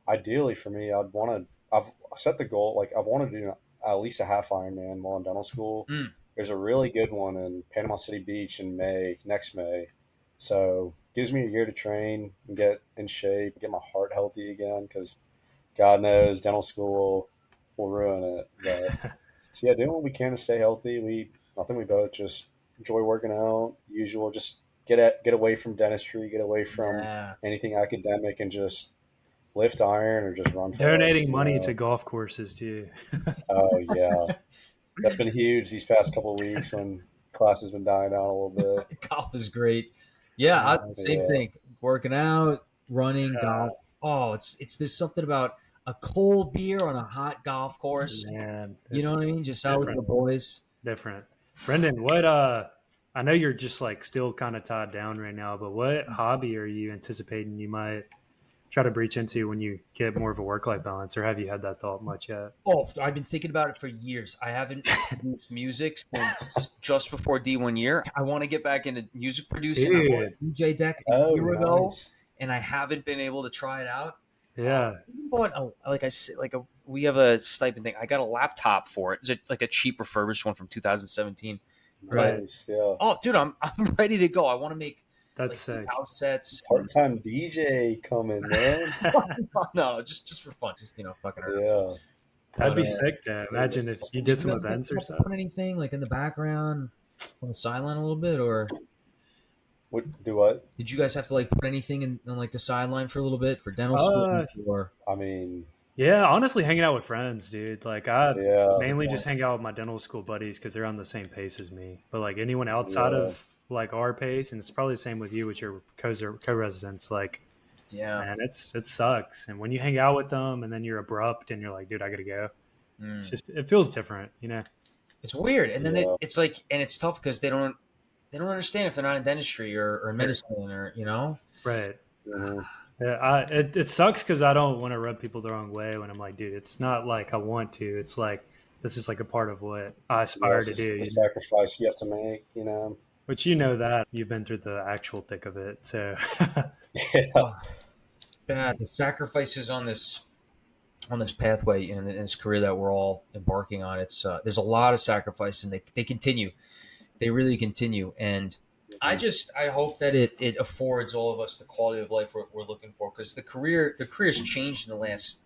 ideally for me, I've set the goal, like I've wanted to do at least a half Ironman while in dental school. There's a really good one in Panama City Beach in next May. So it gives me a year to train and get in shape, get my heart healthy again, because God knows dental school will ruin it. But so yeah, doing what we can to stay healthy. I think we both just enjoy working out. Usual, just get away from dentistry, get away from anything academic, and just lift iron or just run. Donating money to golf courses too. Oh yeah, that's been huge these past couple of weeks when class has been dying down a little bit. Golf is great. Yeah, same thing. Working out, running, golf. Oh, it's there's something about a cold beer on a hot golf course. Man, you know what I mean? Just out with the boys. Different. Brendan, what I know you're just like still kind of tied down right now, but what hobby are you anticipating you might try to breach into when you get more of a work-life balance, or have you had that thought much yet? Oh, I've been thinking about it for years. I haven't produced music since just before D1 year. I want to get back into music producing. I bought a DJ deck a year ago, and I haven't been able to try it out. Yeah. We have a stipend thing. I got a laptop for it. It's like a cheap refurbished one from 2017. Nice, yeah. Oh, dude, I'm ready to go. I want to make sick. House sets. Part-time DJ coming, man. No, just for fun. Just fucking around. Yeah. That'd be sick to imagine if you did some events or stuff. Put anything like in the background on the sideline a little bit, or do what? Did you guys have to like put anything on like the sideline for a little bit for dental school? Or I mean, yeah, honestly, hanging out with friends, dude. Like I mainly just hang out with my dental school buddies because they're on the same pace as me. But like anyone outside of like our pace, and it's probably the same with you with your co-residents. Like, man, it sucks. And when you hang out with them, and then you're abrupt, and you're like, dude, I gotta go. It's just it feels different, you know. It's weird, and then it's like, and it's tough because they don't understand if they're not in dentistry or medicine or right. Yeah, it sucks because I don't want to rub people the wrong way when I'm like, dude, it's not like I want to. It's like this is like a part of what I Yeah, aspire it's to do. just the sacrifice you have to make, you know. Which you know that you've been through the actual thick of it. So Yeah. Oh, bad. The sacrifices on this pathway in this career that we're all embarking on. It's there's a lot of sacrifice, and they continue. They really continue. And I hope that it affords all of us the quality of life we're looking for, because the career's changed in the last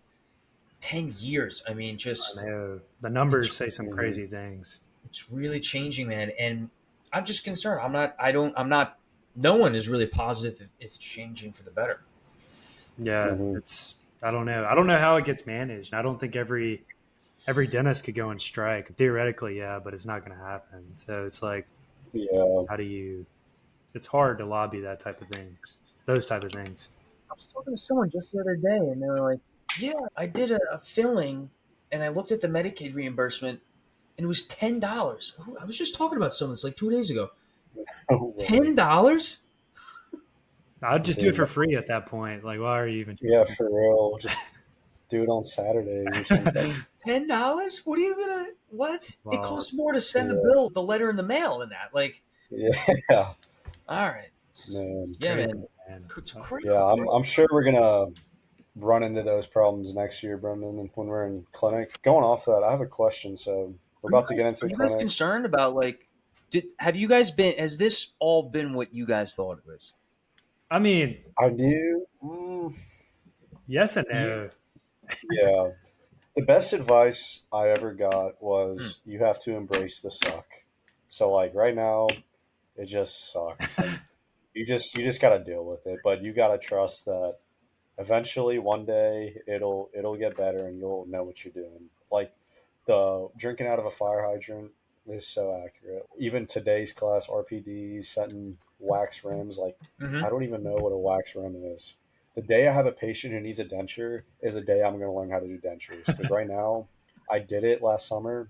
10 years. I mean, I just know the it's numbers say some Mhm. crazy things. it's really changing, man. And I'm just concerned. I'm not. No one is really positive if it's changing for the better. Yeah, Mhm. it's I don't know. I don't know how it gets managed. I don't think every dentist could go on strike. Theoretically, yeah, but it's not going to happen. So it's like, Yeah. how do you? It's hard to lobby that type of things. Those type of things. I was talking to someone just the other day, and they were like, "Yeah, I did a filling, and I looked at the Medicaid reimbursement, and it was $10." I was just talking about someone. It's like 2 days ago. No way. $10? I'd just do it Dude, for free at that point. Like, why are you even? yeah, for real. Just do it on Saturdays or something. That's $10? What are you gonna? What? It Well, costs more to send the yeah, bill, the letter in the mail, than that. Like, yeah, all right, man. yeah, crazy, man, man. it's crazy, Yeah, I'm bro. I'm sure we're gonna run into those problems next year, Brendan, and when we're in clinic. Going off that, I have a question. So we're about to get Are into you guys clinic. concerned about like? Have you guys been? Has this all been what you guys thought it was? I mean, I do. yes and Yeah. no. Yeah. The best advice I ever got Hmm. was you have to embrace the suck. So like right now, it just sucks. You just got to deal with it, but you got to trust that eventually one day it'll get better and you'll know what you're doing. Like the drinking out of a fire hydrant is so accurate. Even today's class, RPDs, setting wax rims, like Mm-hmm. I don't even know what a wax rim is. The day I have a patient who needs a denture is the day I'm going to learn how to do dentures. Because right now, I did it last summer,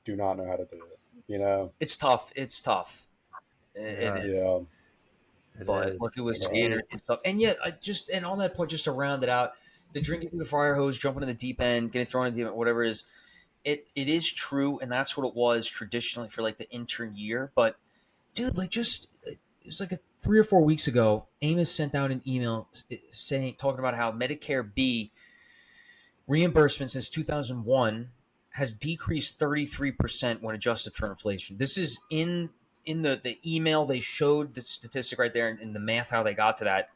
do not know how to do it. You know? It's tough. It's tough. It Yeah, is. Yeah. it But is. working with So, standards and stuff. And yet, and on that point, just to round it out, the drinking through the fire hose, jumping in the deep end, getting thrown in the deep end, whatever it is, it is true, and that's what it was traditionally for like the intern year. But dude, like just it was like 3 or 4 weeks ago, Amos sent out an email talking about how Medicare B reimbursement since 2001 has decreased 33% when adjusted for inflation. This is in the email. They showed the statistic right there, and the math how they got to that.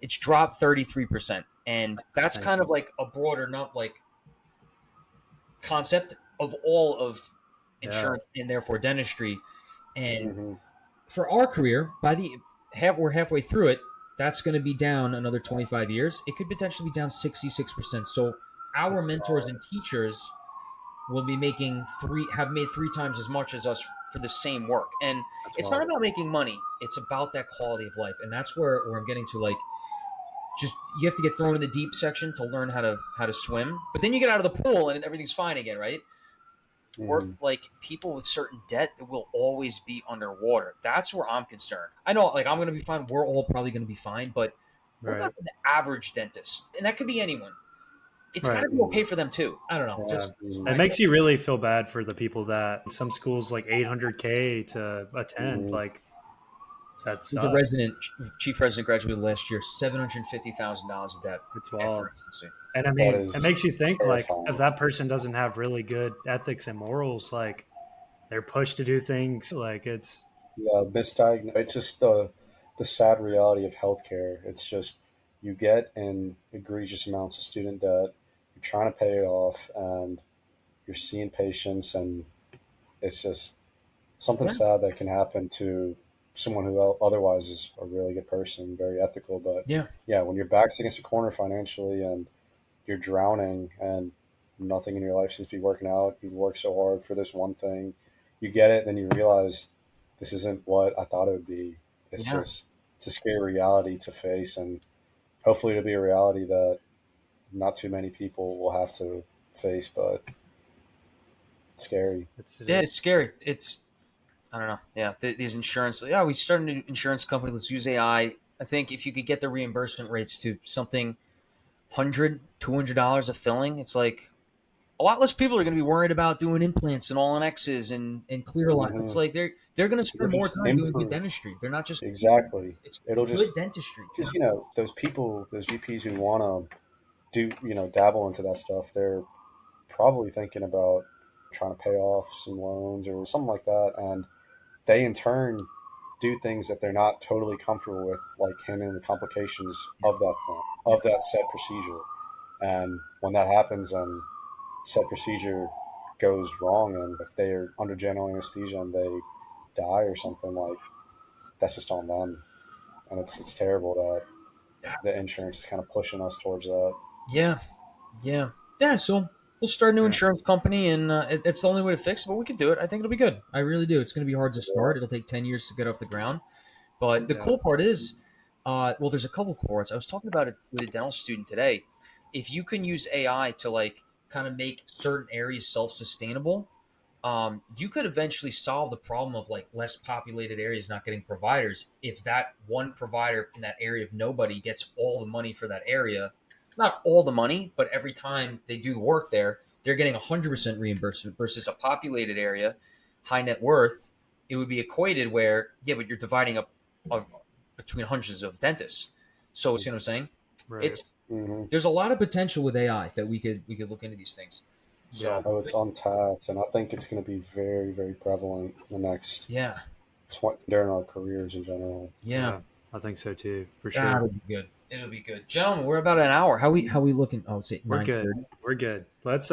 It's dropped 33%, and that's Insane. kind of like a broader, not like concept of all of Yeah, insurance and therefore dentistry. And hmm for our career, we're halfway through it. That's going to be down another 25 years. It could potentially be down 66%. So our that's mentors wild. and teachers will be have made 3 times as much as us for the same work. And That's it's not wild. about making money. It's about that quality of life. And that's where I'm getting to, like, just you have to get thrown in the deep section to learn how to swim. But then you get out of the pool and everything's fine again, right? Or hmm like people with certain debt that will always be underwater. That's where I'm concerned. I know, like, I'm going to be fine. We're all probably going to be fine. But what Right, about the average dentist? And that could be anyone. It's got right. to be okay for them too. I don't know. Yeah, Just hmm my it idea. makes you really feel bad for the people that some schools like 800K to attend. hmm Like that He's a sucks. resident, chief resident, graduated last year, $750,000 of debt It's after wild. residency. And I That mean, it is makes you think like if terrifying. that person doesn't have really good ethics and morals, like they're pushed to do things like it's Yeah, misdiagnosed. It's just the sad reality of healthcare. It's just you get in egregious amounts of student debt. You're trying to pay it off, and you're seeing patients, and it's just something Yeah. sad that can happen to someone who otherwise is a really good person, very ethical. But Yeah. yeah, when your back's against a corner financially and you're drowning and nothing in your life seems to be working out, you've worked so hard for this one thing, you get it, then you realize this isn't what I thought it would be. Yeah. It's a scary reality to face, and hopefully it'll be a reality that not too many people will have to face, but it's scary. it Yeah. is It's scary. I don't know. Yeah. These insurance. Yeah. We started an insurance company. Let's use AI. I think if you could get the reimbursement rates to something $100, $200 a filling, it's like a lot less people are going to be worried about doing implants and all on X's and clear alignment. It's like they're going to spend more time doing good dentistry. They're not just exactly. it's It'll good just dentistry. because those people, those GPs who want to do dabble into that stuff, they're probably thinking about trying to pay off some loans or something like that, and they in turn do things that they're not totally comfortable with, like handling the complications of that thing, of that said procedure. And when that happens and said procedure goes wrong, and if they are under general anesthesia and they die or something, like that's just on them. And it's terrible that the insurance is kind of pushing us towards that. Yeah, yeah. So we'll start a new insurance company, and it's the only way to fix it. But we can do it. I think it'll be good. I really do. It's going to be hard to start. It'll take 10 years to get off the ground. But the cool part is, well, there's a couple cool parts. I was talking about it with a dental student today. If you can use AI to like kind of make certain areas self-sustainable, you could eventually solve the problem of like less populated areas not getting providers. If that one provider in that area of nobody gets all the money for that area, not all the money, but every time they do the work there, they're getting 100% reimbursement versus a populated area, high net worth. It would be equated where, yeah, but you're dividing up between hundreds of dentists. So, you know what I'm saying? Right. It's there's a lot of potential with AI that we could look into these things. So, it's untapped, and I think it's going to be very, very prevalent in the next during our careers in general. Yeah, I think so too, for sure. That'll be good. It'll be good, gentlemen. We're about an hour. How we looking? Oh, it's 9:30. We're good. Let's.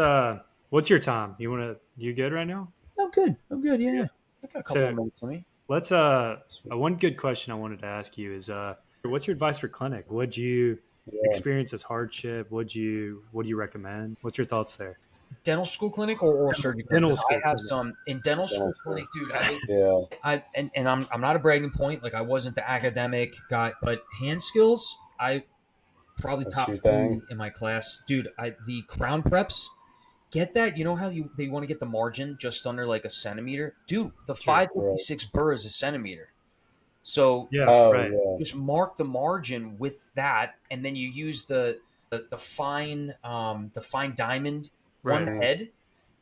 What's your time? You good right now? I'm good. Yeah. I got a couple of minutes for me. Let's. One good question I wanted to ask you is, what's your advice for clinic? What'd you experience as hardship? What do you recommend? What's your thoughts there? Dental school clinic or oral surgery clinic? Dental school. I have some in dental school clinic, dude. I'm not a bragging point. Like I wasn't the academic guy, but hand skills, I probably top 3 in my class, dude. The crown preps, get that? You know how they want to get the margin just under like a centimeter, dude. The 556 burr is a centimeter. So just mark the margin with that, and then you use the fine diamond one head,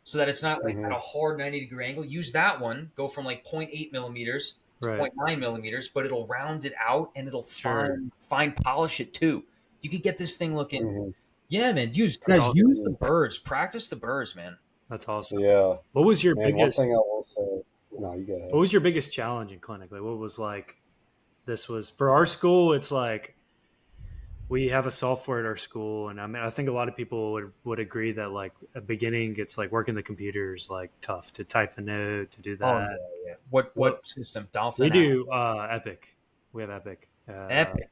so that it's not like at a hard 90-degree angle. Use that one. Go from like 0.8 millimeters to 0.9 millimeters, but it'll round it out and it'll fine polish it too. You could get this thing looking. Yeah, man. Use the burrs. Practice the burrs, man. That's awesome. Yeah. What was your biggest? One thing I will say. No, you go ahead. What was your biggest challenge in clinic? Like, what was like? This was for our school. It's like we have a software at our school, and I think a lot of people would agree that like at the beginning, it's like working the computers like tough to type the note, to do that. Oh, yeah. What system? Dolphin. We do Epic. We have Epic. Epic.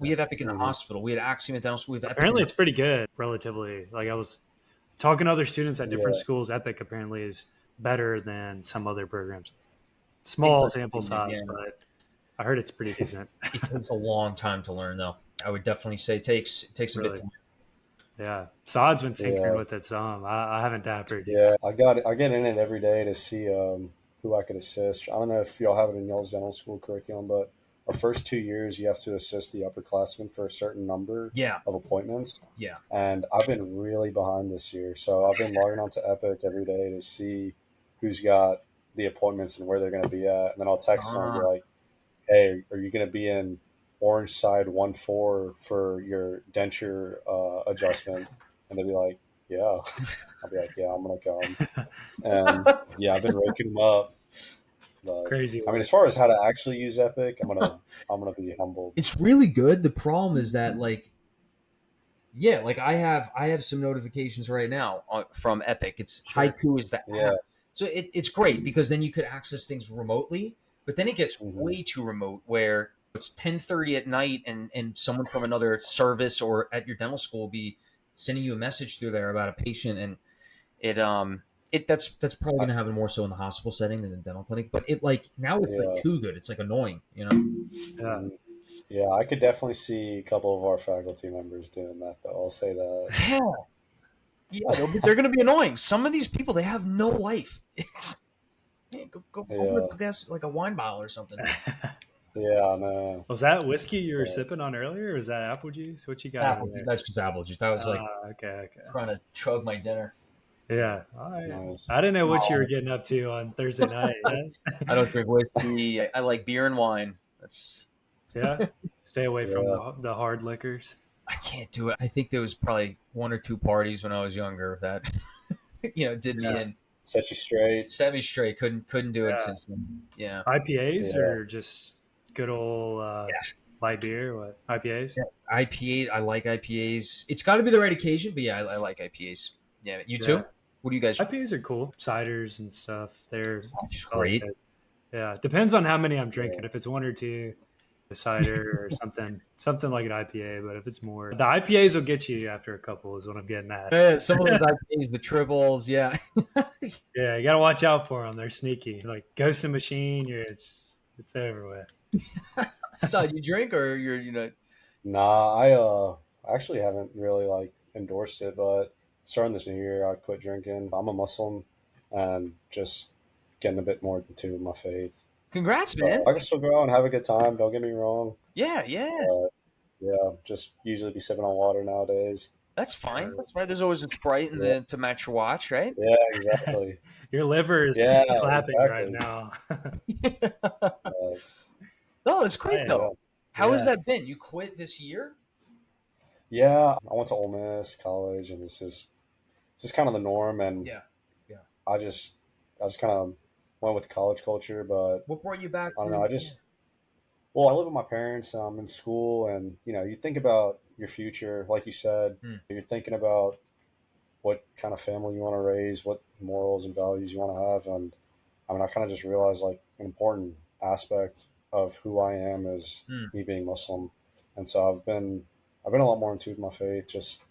We have Epic in the hospital. We had Axiom at dental school. We have apparently it's pretty good, relatively. Like I was talking to other students at different schools. Epic apparently is better than some other programs. Small sample size, but I heard it's pretty decent. It takes a long time to learn, though. I would definitely say it takes a bit. Yeah, Saad's been tinkering with it some. I haven't dappered. Yeah, I get in it every day to see who I could assist. I don't know if y'all have it in y'all's dental school curriculum, but our first 2 years you have to assist the upperclassmen for a certain number of appointments. Yeah, and I've been really behind this year, so I've been logging onto Epic every day to see who's got the appointments and where they're going to be at, and then I'll text them and be like, "Hey, are you going to be in Orange Side 1-4 for your denture adjustment?" And they'll be like, "Yeah." I'll be like, "Yeah, I'm gonna come." And I've been raking them up. But, crazy. I mean, as far as how to actually use Epic, I'm gonna be humbled. It's really good. The problem is that like I have some notifications right now from Epic. It's Haiku is the app. So it's great because then you could access things remotely, but then it gets way too remote where it's 10:30 at night and someone from another service or at your dental school will be sending you a message through there about a patient, and that's probably going to happen more so in the hospital setting than the dental clinic. But now it's like too good. It's like annoying, you know? Yeah, I could definitely see a couple of our faculty members doing that, though. I'll say that. Yeah, they're going to be annoying. Some of these people, they have no life. It's go glass like a wine bottle or something. Yeah, I know. Was that whiskey you were sipping on earlier, or was that apple juice? What you got? Apple juice. That's just apple juice. That was like okay. trying to chug my dinner. Yeah. Nice. I didn't know what you were Oh, getting up to on Thursday night. I don't drink whiskey. I like beer and wine. That's Yeah. Stay away from Yeah. the hard liquors. I can't do it. I think there was probably one or two parties when I was younger that did me Just in. set you straight. Set me straight. Couldn't do it Yeah. since then. Yeah. IPAs Yeah. or just good old light beer? What IPAs? Yeah. IPA. I like IPAs. It's got to be the right occasion, but yeah, I like IPAs. Yeah. You Yeah. too? What do you guys? IPAs are cool. Ciders and stuff. Just I like great. those. Yeah. Depends on how many I'm Yeah. drinking. If it's one or two, a cider or something like an IPA. But if it's more, the IPAs will get you after a couple. Is what I'm getting at. Yeah, some of those IPAs, the triples. Yeah. Yeah, you gotta watch out for them. They're sneaky. Like Ghost in Machine, it's over with. So you drink or you're Nah, I actually haven't really like endorsed it, but starting this new year, I quit drinking. I'm a Muslim, and just getting a bit more into my faith. Congrats, man. So I can still go out and have a good time. Don't get me wrong. Yeah, yeah. Yeah, just usually be sipping on water nowadays. That's fine. That's fine. There's always a Sprite Yeah, to match your watch, right? yeah, exactly. Your liver is Yeah, clapping right exactly. now. Uh, No, it's great Yeah. though. How has Yeah. that been? You quit this year? yeah, I went to Ole Miss College, and this is just kind of the norm. And Yeah, yeah. I just kind of went with college culture, but What brought you back I don't know. to? Well, I live with my parents. I'm in school, and you think about your future, like you said. Hmm. You're thinking about what kind of family you want to raise, what morals and values you want to have, and I mean, I kind of just realized like an important aspect of who I am is Hmm. me being Muslim, and so I've been a lot more in tune with my faith, just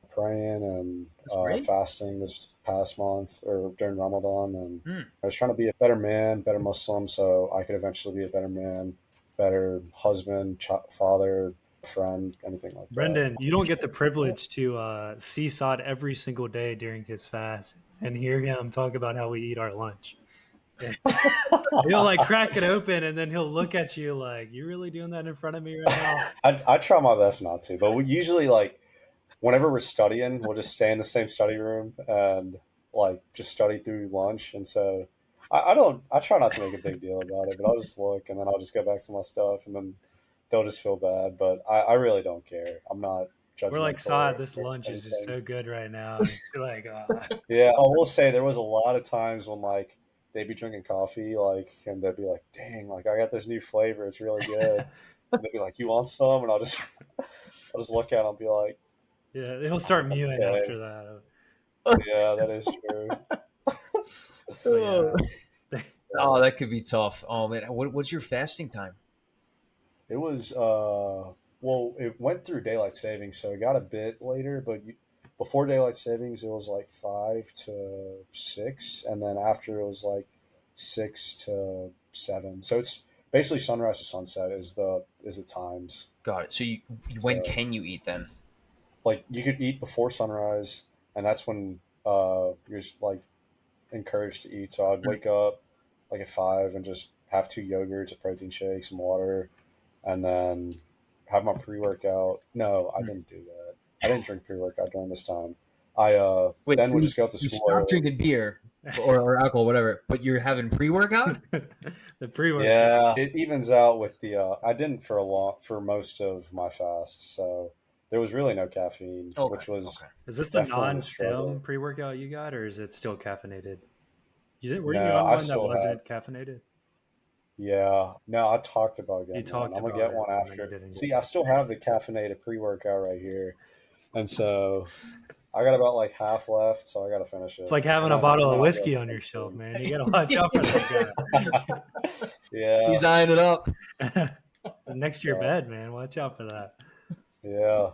praying and That's great. fasting this past month or during Ramadan, and Hmm. I was trying to be a better man, better Muslim, so I could eventually be a better man, better husband, father, friend, anything like that. Brendan, you don't get the privilege to see Sod every single day during his fast and hear him talk about how we eat our lunch. He'll like crack it open and then he'll look at you like, "You really doing that in front of me right now?" I try my best not to, but we usually like whenever we're studying, we'll just stay in the same study room and like just study through lunch. And so I try not to make a big deal about it, but I'll just look and then I'll just go back to my stuff and then they'll just feel bad. But I really don't care. I'm not We're like, judgmental "Sod, or this lunch is just anything. so good right now." And you're like, Yeah, I will say there was a lot of times when like they'd be drinking coffee, like, and they'd be like, "Dang, like I got this new flavor, it's really good." And they'd be like, "You want some?" And I'll just look at them and be like, yeah, he'll start mewing "Okay, after that. yeah, that is true." But yeah. Oh, that could be tough. Oh man, what's your fasting time? It was well, it went through daylight savings, so it got a bit later. But before daylight savings, it was like 5 to 6, and then after it was like 6 to 7. So it's basically sunrise to sunset is the times. Got it. So when So can you eat then? like you could eat before sunrise, and that's when you're like encouraged to eat. So I'd wake up like at 5 and just have 2 yogurts, a protein shake, some water, and then have my pre workout. No, I didn't do that. I didn't drink pre workout during this time. I Wait, then so would just go up to you school stopped early. drinking beer or alcohol, whatever, but you're having pre-workout? The pre-workout. Yeah, it evens out with the. I didn't for most of my fast, so there was really no caffeine, Okay. which was Okay. Is this the definitely a non-stem struggle. pre-workout you got, or is it still caffeinated? Were you No, on I one that still have. wasn't caffeinated? Yeah, no, I talked about You getting one. talked I'm gonna about get it, one and then you after. didn't See, get I it. still have the caffeinated pre workout right here, and so I got about like half left, so I got to finish It's it, like having a and bottle then of I'll go whiskey on your straight shelf, to man. You gotta watch out for that yeah, He's eyeing it up. guy. Next to your yeah, bed, man. Watch out for that. yeah.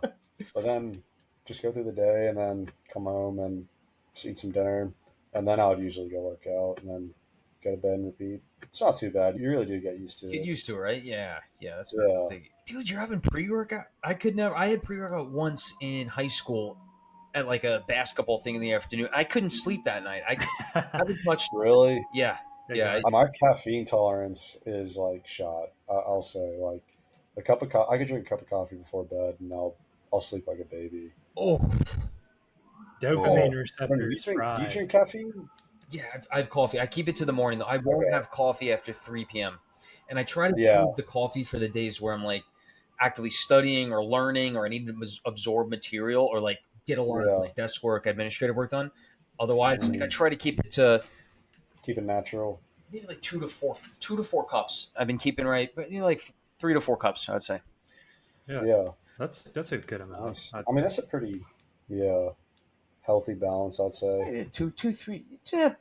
But then just go through the day, and then come home and just eat some dinner, and then I would usually go work out, and then go to bed and repeat. It's not too bad. You really do get used to Get it. used to it, right? Yeah, yeah. That's what I was Yeah. thinking. Dude, you're having pre-workout? I could never. I had pre-workout once in high school at like a basketball thing in the afternoon. I couldn't sleep that night. I haven't touched. Really? Yeah, They yeah. got My caffeine tolerance is like shot. I'll say like a cup of I could drink a cup of coffee before bed, and I'll sleep like a baby. Oh, dopamine Yeah. Brendan, receptors do you fried. drink caffeine? Yeah, I have coffee. I keep it to the morning though. I won't Okay. have coffee after 3 p.m. And I try to Yeah. save the coffee for the days where I'm like actively studying or learning, or I need to absorb material, or like get a lot of Yeah. like desk work, administrative work done. Otherwise, like I Mhm. try to keep it to Keep it natural. maybe like 2 to 4 cups. I've been keeping right, but like 3 to 4 cups, I'd say. Yeah, Yeah. that's a good amount. Nice. I'd I mean, say. that's a pretty, yeah, healthy balance, I'd say. Two, three. Yeah,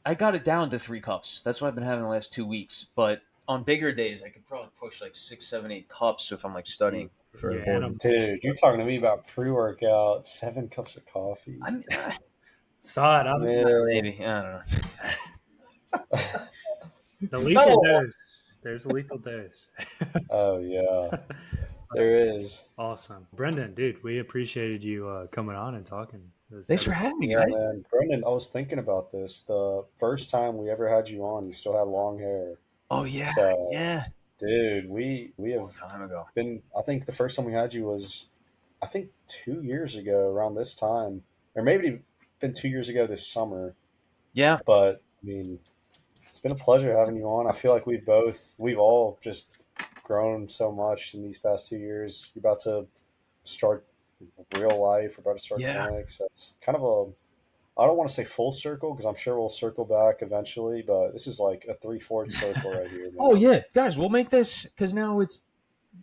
I got it down to 3 cups. That's what I've been having the last 2 weeks. But on bigger days, I could probably push like 6, 7, 8 cups if I'm like studying for You board. animal. Dude, you're talking to me about pre-workout, 7 cups of coffee. I'm Saw it. Man. maybe I don't know. The lethal No. dose. There's a lethal dose. Oh, yeah. There is. Awesome. Brendan, dude, we appreciated you coming on and talking. Thanks for having me, Yeah, guys. man. Brendan, I was thinking about this. The first time we ever had you on, you still had long hair. Oh yeah, So, yeah. dude, we A long have time ago. been, I think the first time we had you was, I think 2 years ago around this time, or maybe been 2 years ago this summer. Yeah, But, I mean, it's been a pleasure having you on. I feel like we've all just grown so much in these past 2 years. You're about to start real life. We're about to start yeah. clinics. So it's kind of I don't want to say full circle because I'm sure we'll circle back eventually, but this is like a 3/4 circle right here, man. Oh yeah, guys, we'll make this because now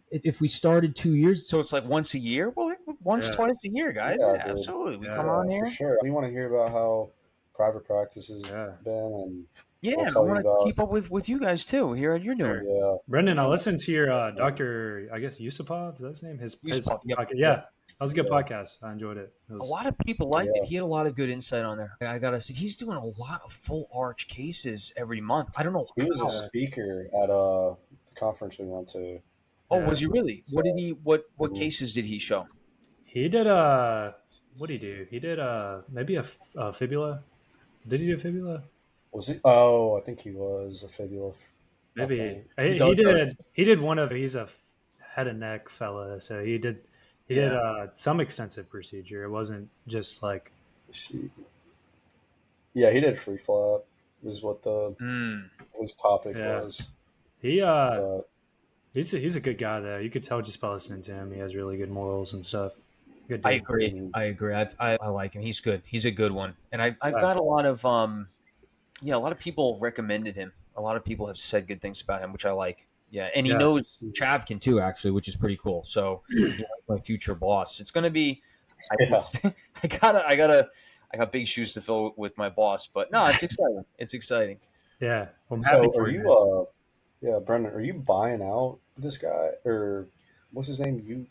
if we started 2 years, so it's like once a year. Well, once, Yeah. twice a year, guys. Yeah, Yeah, dude. absolutely. We Yeah. come on Yeah, for here. sure. We want to hear about how private practice has Yeah. been, and Yeah, we'll and I tell you want to about, keep up with you guys too. Hear how you're doing. Sure. yeah. Brendan, I Yeah. listened to your Dr. I guess Yusupov, is that his name? His Yusupov, yep. podcast. Yeah. That was a good Yeah. podcast. I enjoyed it. It A was, lot of people liked Yeah. it. He had a lot of good insight on there. I gotta say, he's doing a lot of full arch cases every month. I don't know He was a how. speaker at the conference we went to. Oh, yeah. was he really? What did So, he? What mhm. cases did he show? He did what did he do? He did maybe a fibula. Did he do fibula? Was he? Oh, I think he was a fibula. I Maybe think. He he does those. did one of he's a head and neck fella, so he did Yeah. some extensive procedure. It wasn't just like Let's see. Yeah, he did free flap. Is what Mm. his topic yeah. was. He But he's a good guy though. You could tell just by listening to him. He has really good morals and stuff. Good I dude. agree. mhm. I agree. I like him. He's good. He's a good one. And I've Yeah. got a lot of yeah, a lot of people recommended him. A lot of people have said good things about him, which I like. Yeah, and he Yeah. knows Chavkin too, actually, which is pretty cool. So he's my future boss. It's gonna be. Yeah. I got big shoes to fill with my boss, but no, it's exciting. It's exciting. Yeah. Well, I'm happy So are for you. you? Yeah, Brendan, are you buying out this guy or what's his name?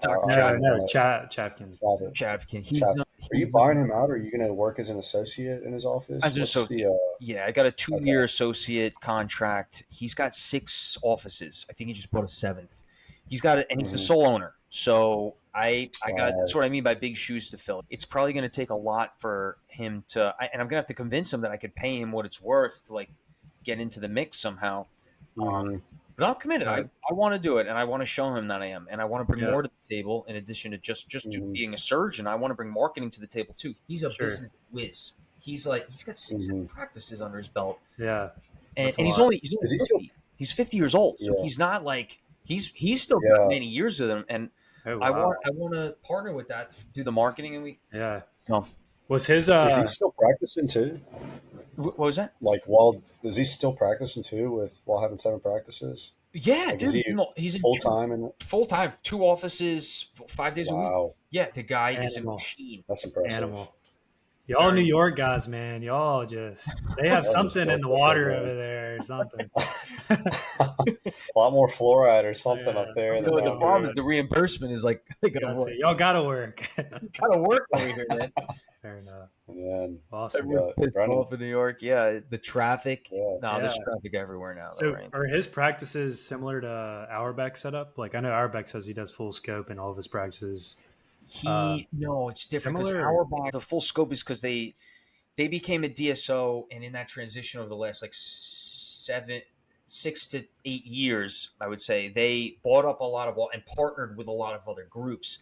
Dr. I No, don't no, know. Chavkin. Chavkin. Chav- Are you He's buying him out, or are you going to work as an associate in his office? as an What's associate. the? Yeah, I got a 2 year Okay. associate contract. He's got 6 offices. I think he just bought a seventh. He's got it, and he's the Mhm. sole owner. So I got that's Right. what I mean by big shoes to fill. It's probably going to take a lot for him to, and I'm going to have to convince him that I could pay him what it's worth to like get into the mix somehow. Mhm. But I'm committed. Right. I want to do it, and I want to show him that I am, and I want to bring Yeah. more to the table in addition to just Mhm. being a surgeon. I want to bring marketing to the table too. He's a Sure. business whiz. He's got 6 Mhm. practices under his belt, Yeah. and, That's a and he's lot. only Is he still? 50. He's 50 years old, so Yeah. he's not like he's still got Yeah. many years with him. And Oh I wow. want to partner with that to do the marketing, and we. Yeah. So Was his Is he still practicing too? what was that? Like, while is he still practicing too while having 7 practices? Yeah, Like, is dude, he he's in full time? And full time, 2 offices, 5 days a week. wow, Yeah, the guy is a Animal. machine. that's impressive. animal? Y'all Very- New York guys, man. Y'all just they have Y'all just something in built the different, water man. over there or something. A lot more fluoride or something Yeah, up there than The down problem here. is the reimbursement is like they gotta Gotta work. say, y'all gotta work. Gotta work over here, man. Fair enough. Man, Awesome. Everyone's but pissed Brendan, off in New York. Yeah, the traffic. yeah, No, there's Yeah. traffic everywhere now, though, So right? are his practices similar to Auerbach's setup? Like I know Auerbach says he does full scope in all of his practices. No, it's different because Similar? Auerbach, the full scope is because they became a DSO, and in that transition over the last like 6 to 8 years, I would say they bought up a lot of and partnered with a lot of other groups.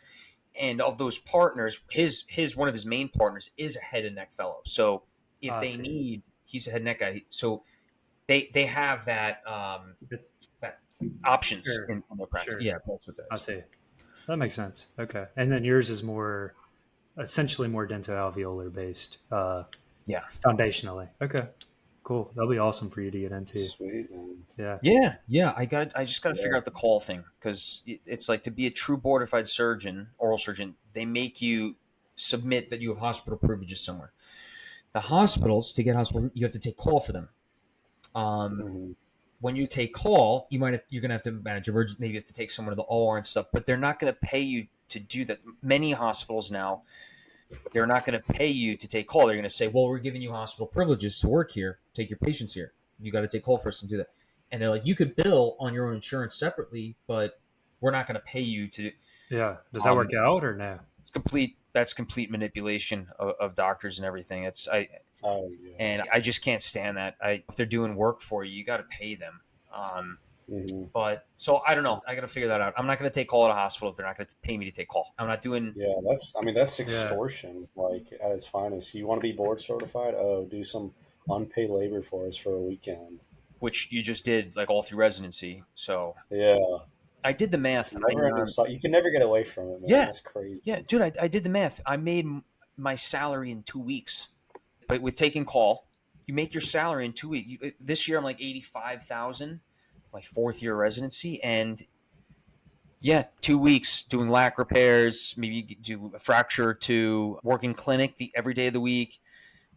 And of those partners, his one of his main partners is a head and neck fellow. So if they need, he's a head and neck guy. So they have that that options in their practice. Sure. Yeah, that's what that is. I see. That makes sense. Okay. And then yours is more essentially more dentoalveolar based Yeah. foundationally. Okay. Cool. That'll be awesome for you to get into. Sweet, man. Yeah. I just got to figure out the call thing, because it's like, to be a true board certified surgeon, oral surgeon, they make you submit that you have hospital privileges somewhere. The hospitals, to get hospital, you have to take call for them. When you take call, you're gonna have to manage emergency. Maybe you have to take someone to the OR and stuff, but they're not going to pay you to do that. Many hospitals now, they're not going to pay you to take call. They're going to say, well, we're giving you hospital privileges to work here, take your patients here. You got to take call first and do that. And they're like, you could bill on your own insurance separately, but we're not going to pay you to. Yeah. Does that work out or no? It's complete. That's complete manipulation of doctors and everything. And I just can't stand that. If they're doing work for you, you got to pay them. But so I don't know. I got to figure that out. I'm not going to take call at a hospital if they're not going to pay me to take call. I'm not doing. Yeah, that's extortion, like at its finest. You want to be board certified? Oh, do some unpaid labor for us for a weekend, which you just did, like, all through residency. So yeah, I did the math. You can never get away from it, man. Yeah, that's crazy. Yeah, dude, I did the math. I made my salary in 2 weeks, but with taking call, you make your salary in 2 weeks. This year I'm like 85,000, my 4th year residency, and 2 weeks doing lac repairs, maybe do a fracture or two, working clinic every day of the week.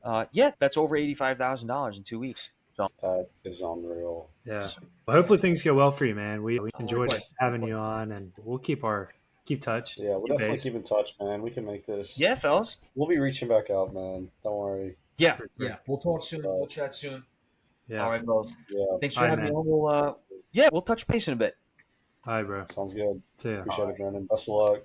That's over $85,000 in 2 weeks. So that is unreal. Yeah. Well, hopefully things go well for you, man. We enjoyed having you on, and we'll keep touch. Yeah, we'll definitely keep in touch, man. We can make this. Yeah, fellas. We'll be reaching back out, man. Don't worry. Yeah. We'll talk soon. We'll chat soon. Yeah. All right, fellas. Yeah. Thanks for having me on. We'll touch base in a bit. All right, bro. Sounds good. See ya. Appreciate it, Brandon. Best of luck.